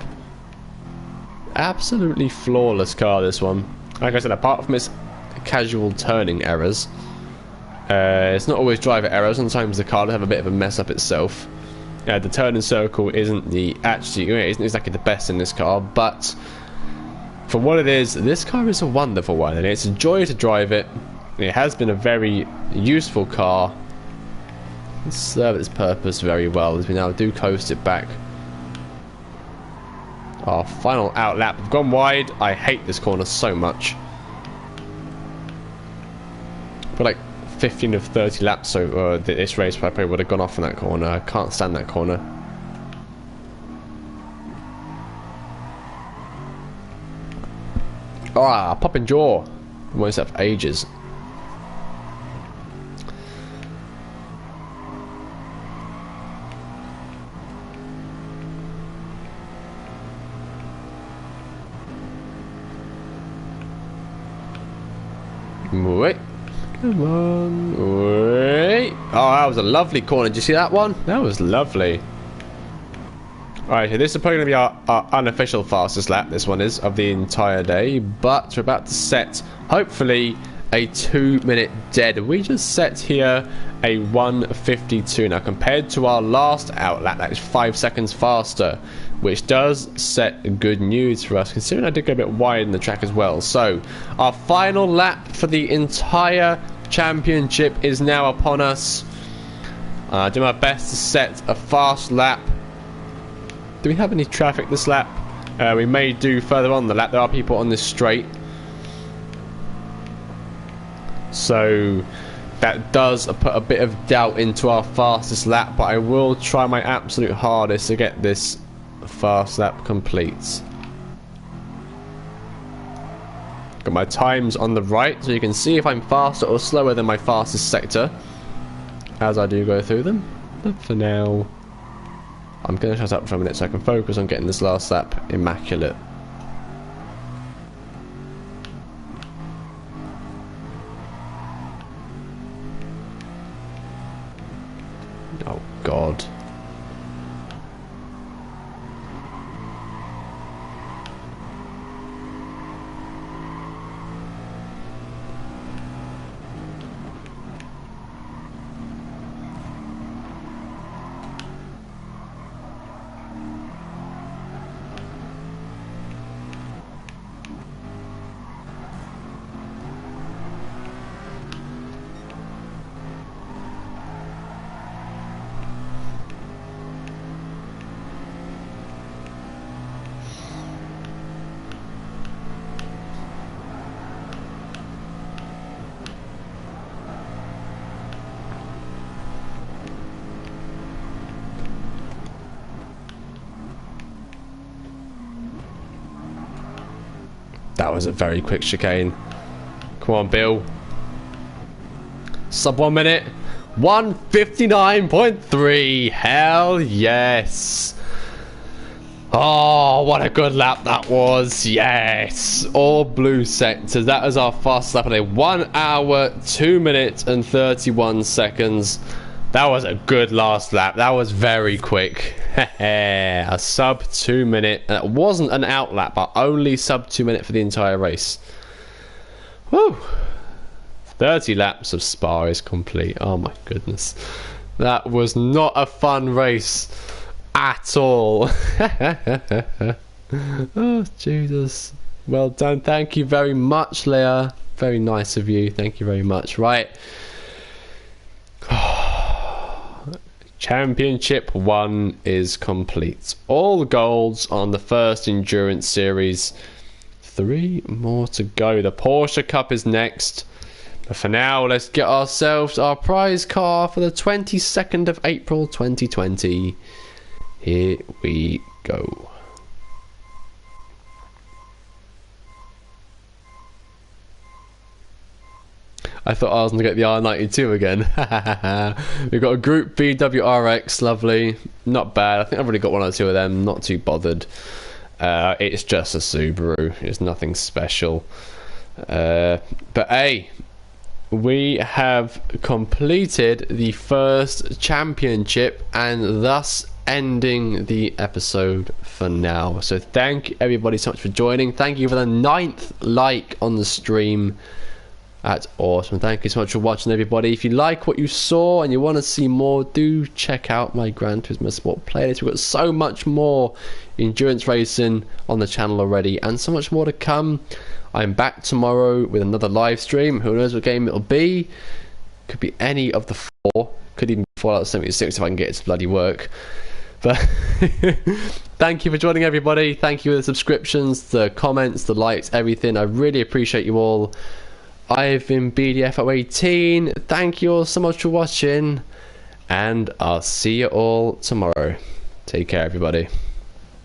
A: Absolutely flawless car, this one. Like I said, apart from its casual turning errors, it's not always driver error. Sometimes the car will have a bit of a mess up itself. The turning circle isn't isn't exactly the best in this car, but for what it is, this car is a wonderful one, and it's a joy to drive it. It has been a very useful car. It's served its purpose very well as we now do coast it back. Our final out lap. We've gone wide. I hate this corner so much. For like 15 of 30 laps so this race, I probably would have gone off in that corner. I can't stand that corner. Ah, popping jaw. Won't have ages. Wait. Come on. Wait. Oh, that was a lovely corner. Did you see that one? That was lovely. Alright, so this is probably going to be our unofficial fastest lap, this one is, of the entire day. But we're about to set, hopefully, a 2-minute dead. We just set here a 1:52. Now, compared to our last out lap, that is 5 seconds faster, which does set good news for us, considering I did go a bit wide in the track as well. So, our final lap for the entire championship is now upon us. I do my best to set a fast lap. Do we have any traffic this lap? We may do further on the lap. There are people on this straight. So that does put a bit of doubt into our fastest lap, but I will try my absolute hardest to get this fast lap complete. Got my times on the right, so you can see if I'm faster or slower than my fastest sector as I do go through them. But for now, I'm going to shut up for a minute so I can focus on getting this last lap immaculate. Oh God. That was a very quick chicane. Come on, Bill. Sub 1 minute. 1:59.3. Hell yes. Oh, what a good lap that was. Yes. All blue sectors. That is our fastest lap of the day. 1 hour, 2 minutes and 31 seconds. That was a good last lap. That was very quick. A sub 2 minute. That wasn't an out lap, but only sub 2 minute for the entire race. Woo! 30 laps of Spa is complete. Oh my goodness. That was not a fun race at all. Oh, Jesus. Well done. Thank you very much, Leah. Very nice of you. Thank you very much. Right. Championship 1 is complete. All golds on the first endurance series. 3 more to go. The Porsche Cup is next. But for now, let's get ourselves our prize car for the 22nd of April 2020. Here we go. I thought I was going to get the R92 again. We've got a Group B WRX, lovely. Not bad. I think I've already got 1 or 2 of them. Not too bothered. It's just a Subaru. It's nothing special. But hey, we have completed the first championship and thus ending the episode for now. So thank everybody so much for joining. Thank you for the 9th like on the stream. That's awesome. Thank you so much for watching, everybody. If you like what you saw and you want to see more, do check out my Gran Turismo Sport playlist. We've got so much more endurance racing on the channel already and so much more to come. I'm back tomorrow with another live stream. Who knows what game it'll be? Could be any of the 4. Could even be Fallout 76 if I can get it to bloody work. But thank you for joining, everybody. Thank you for the subscriptions, the comments, the likes, everything. I really appreciate you all. I've been BDF018. Thank you all so much for watching, and I'll see you all tomorrow. Take care, everybody.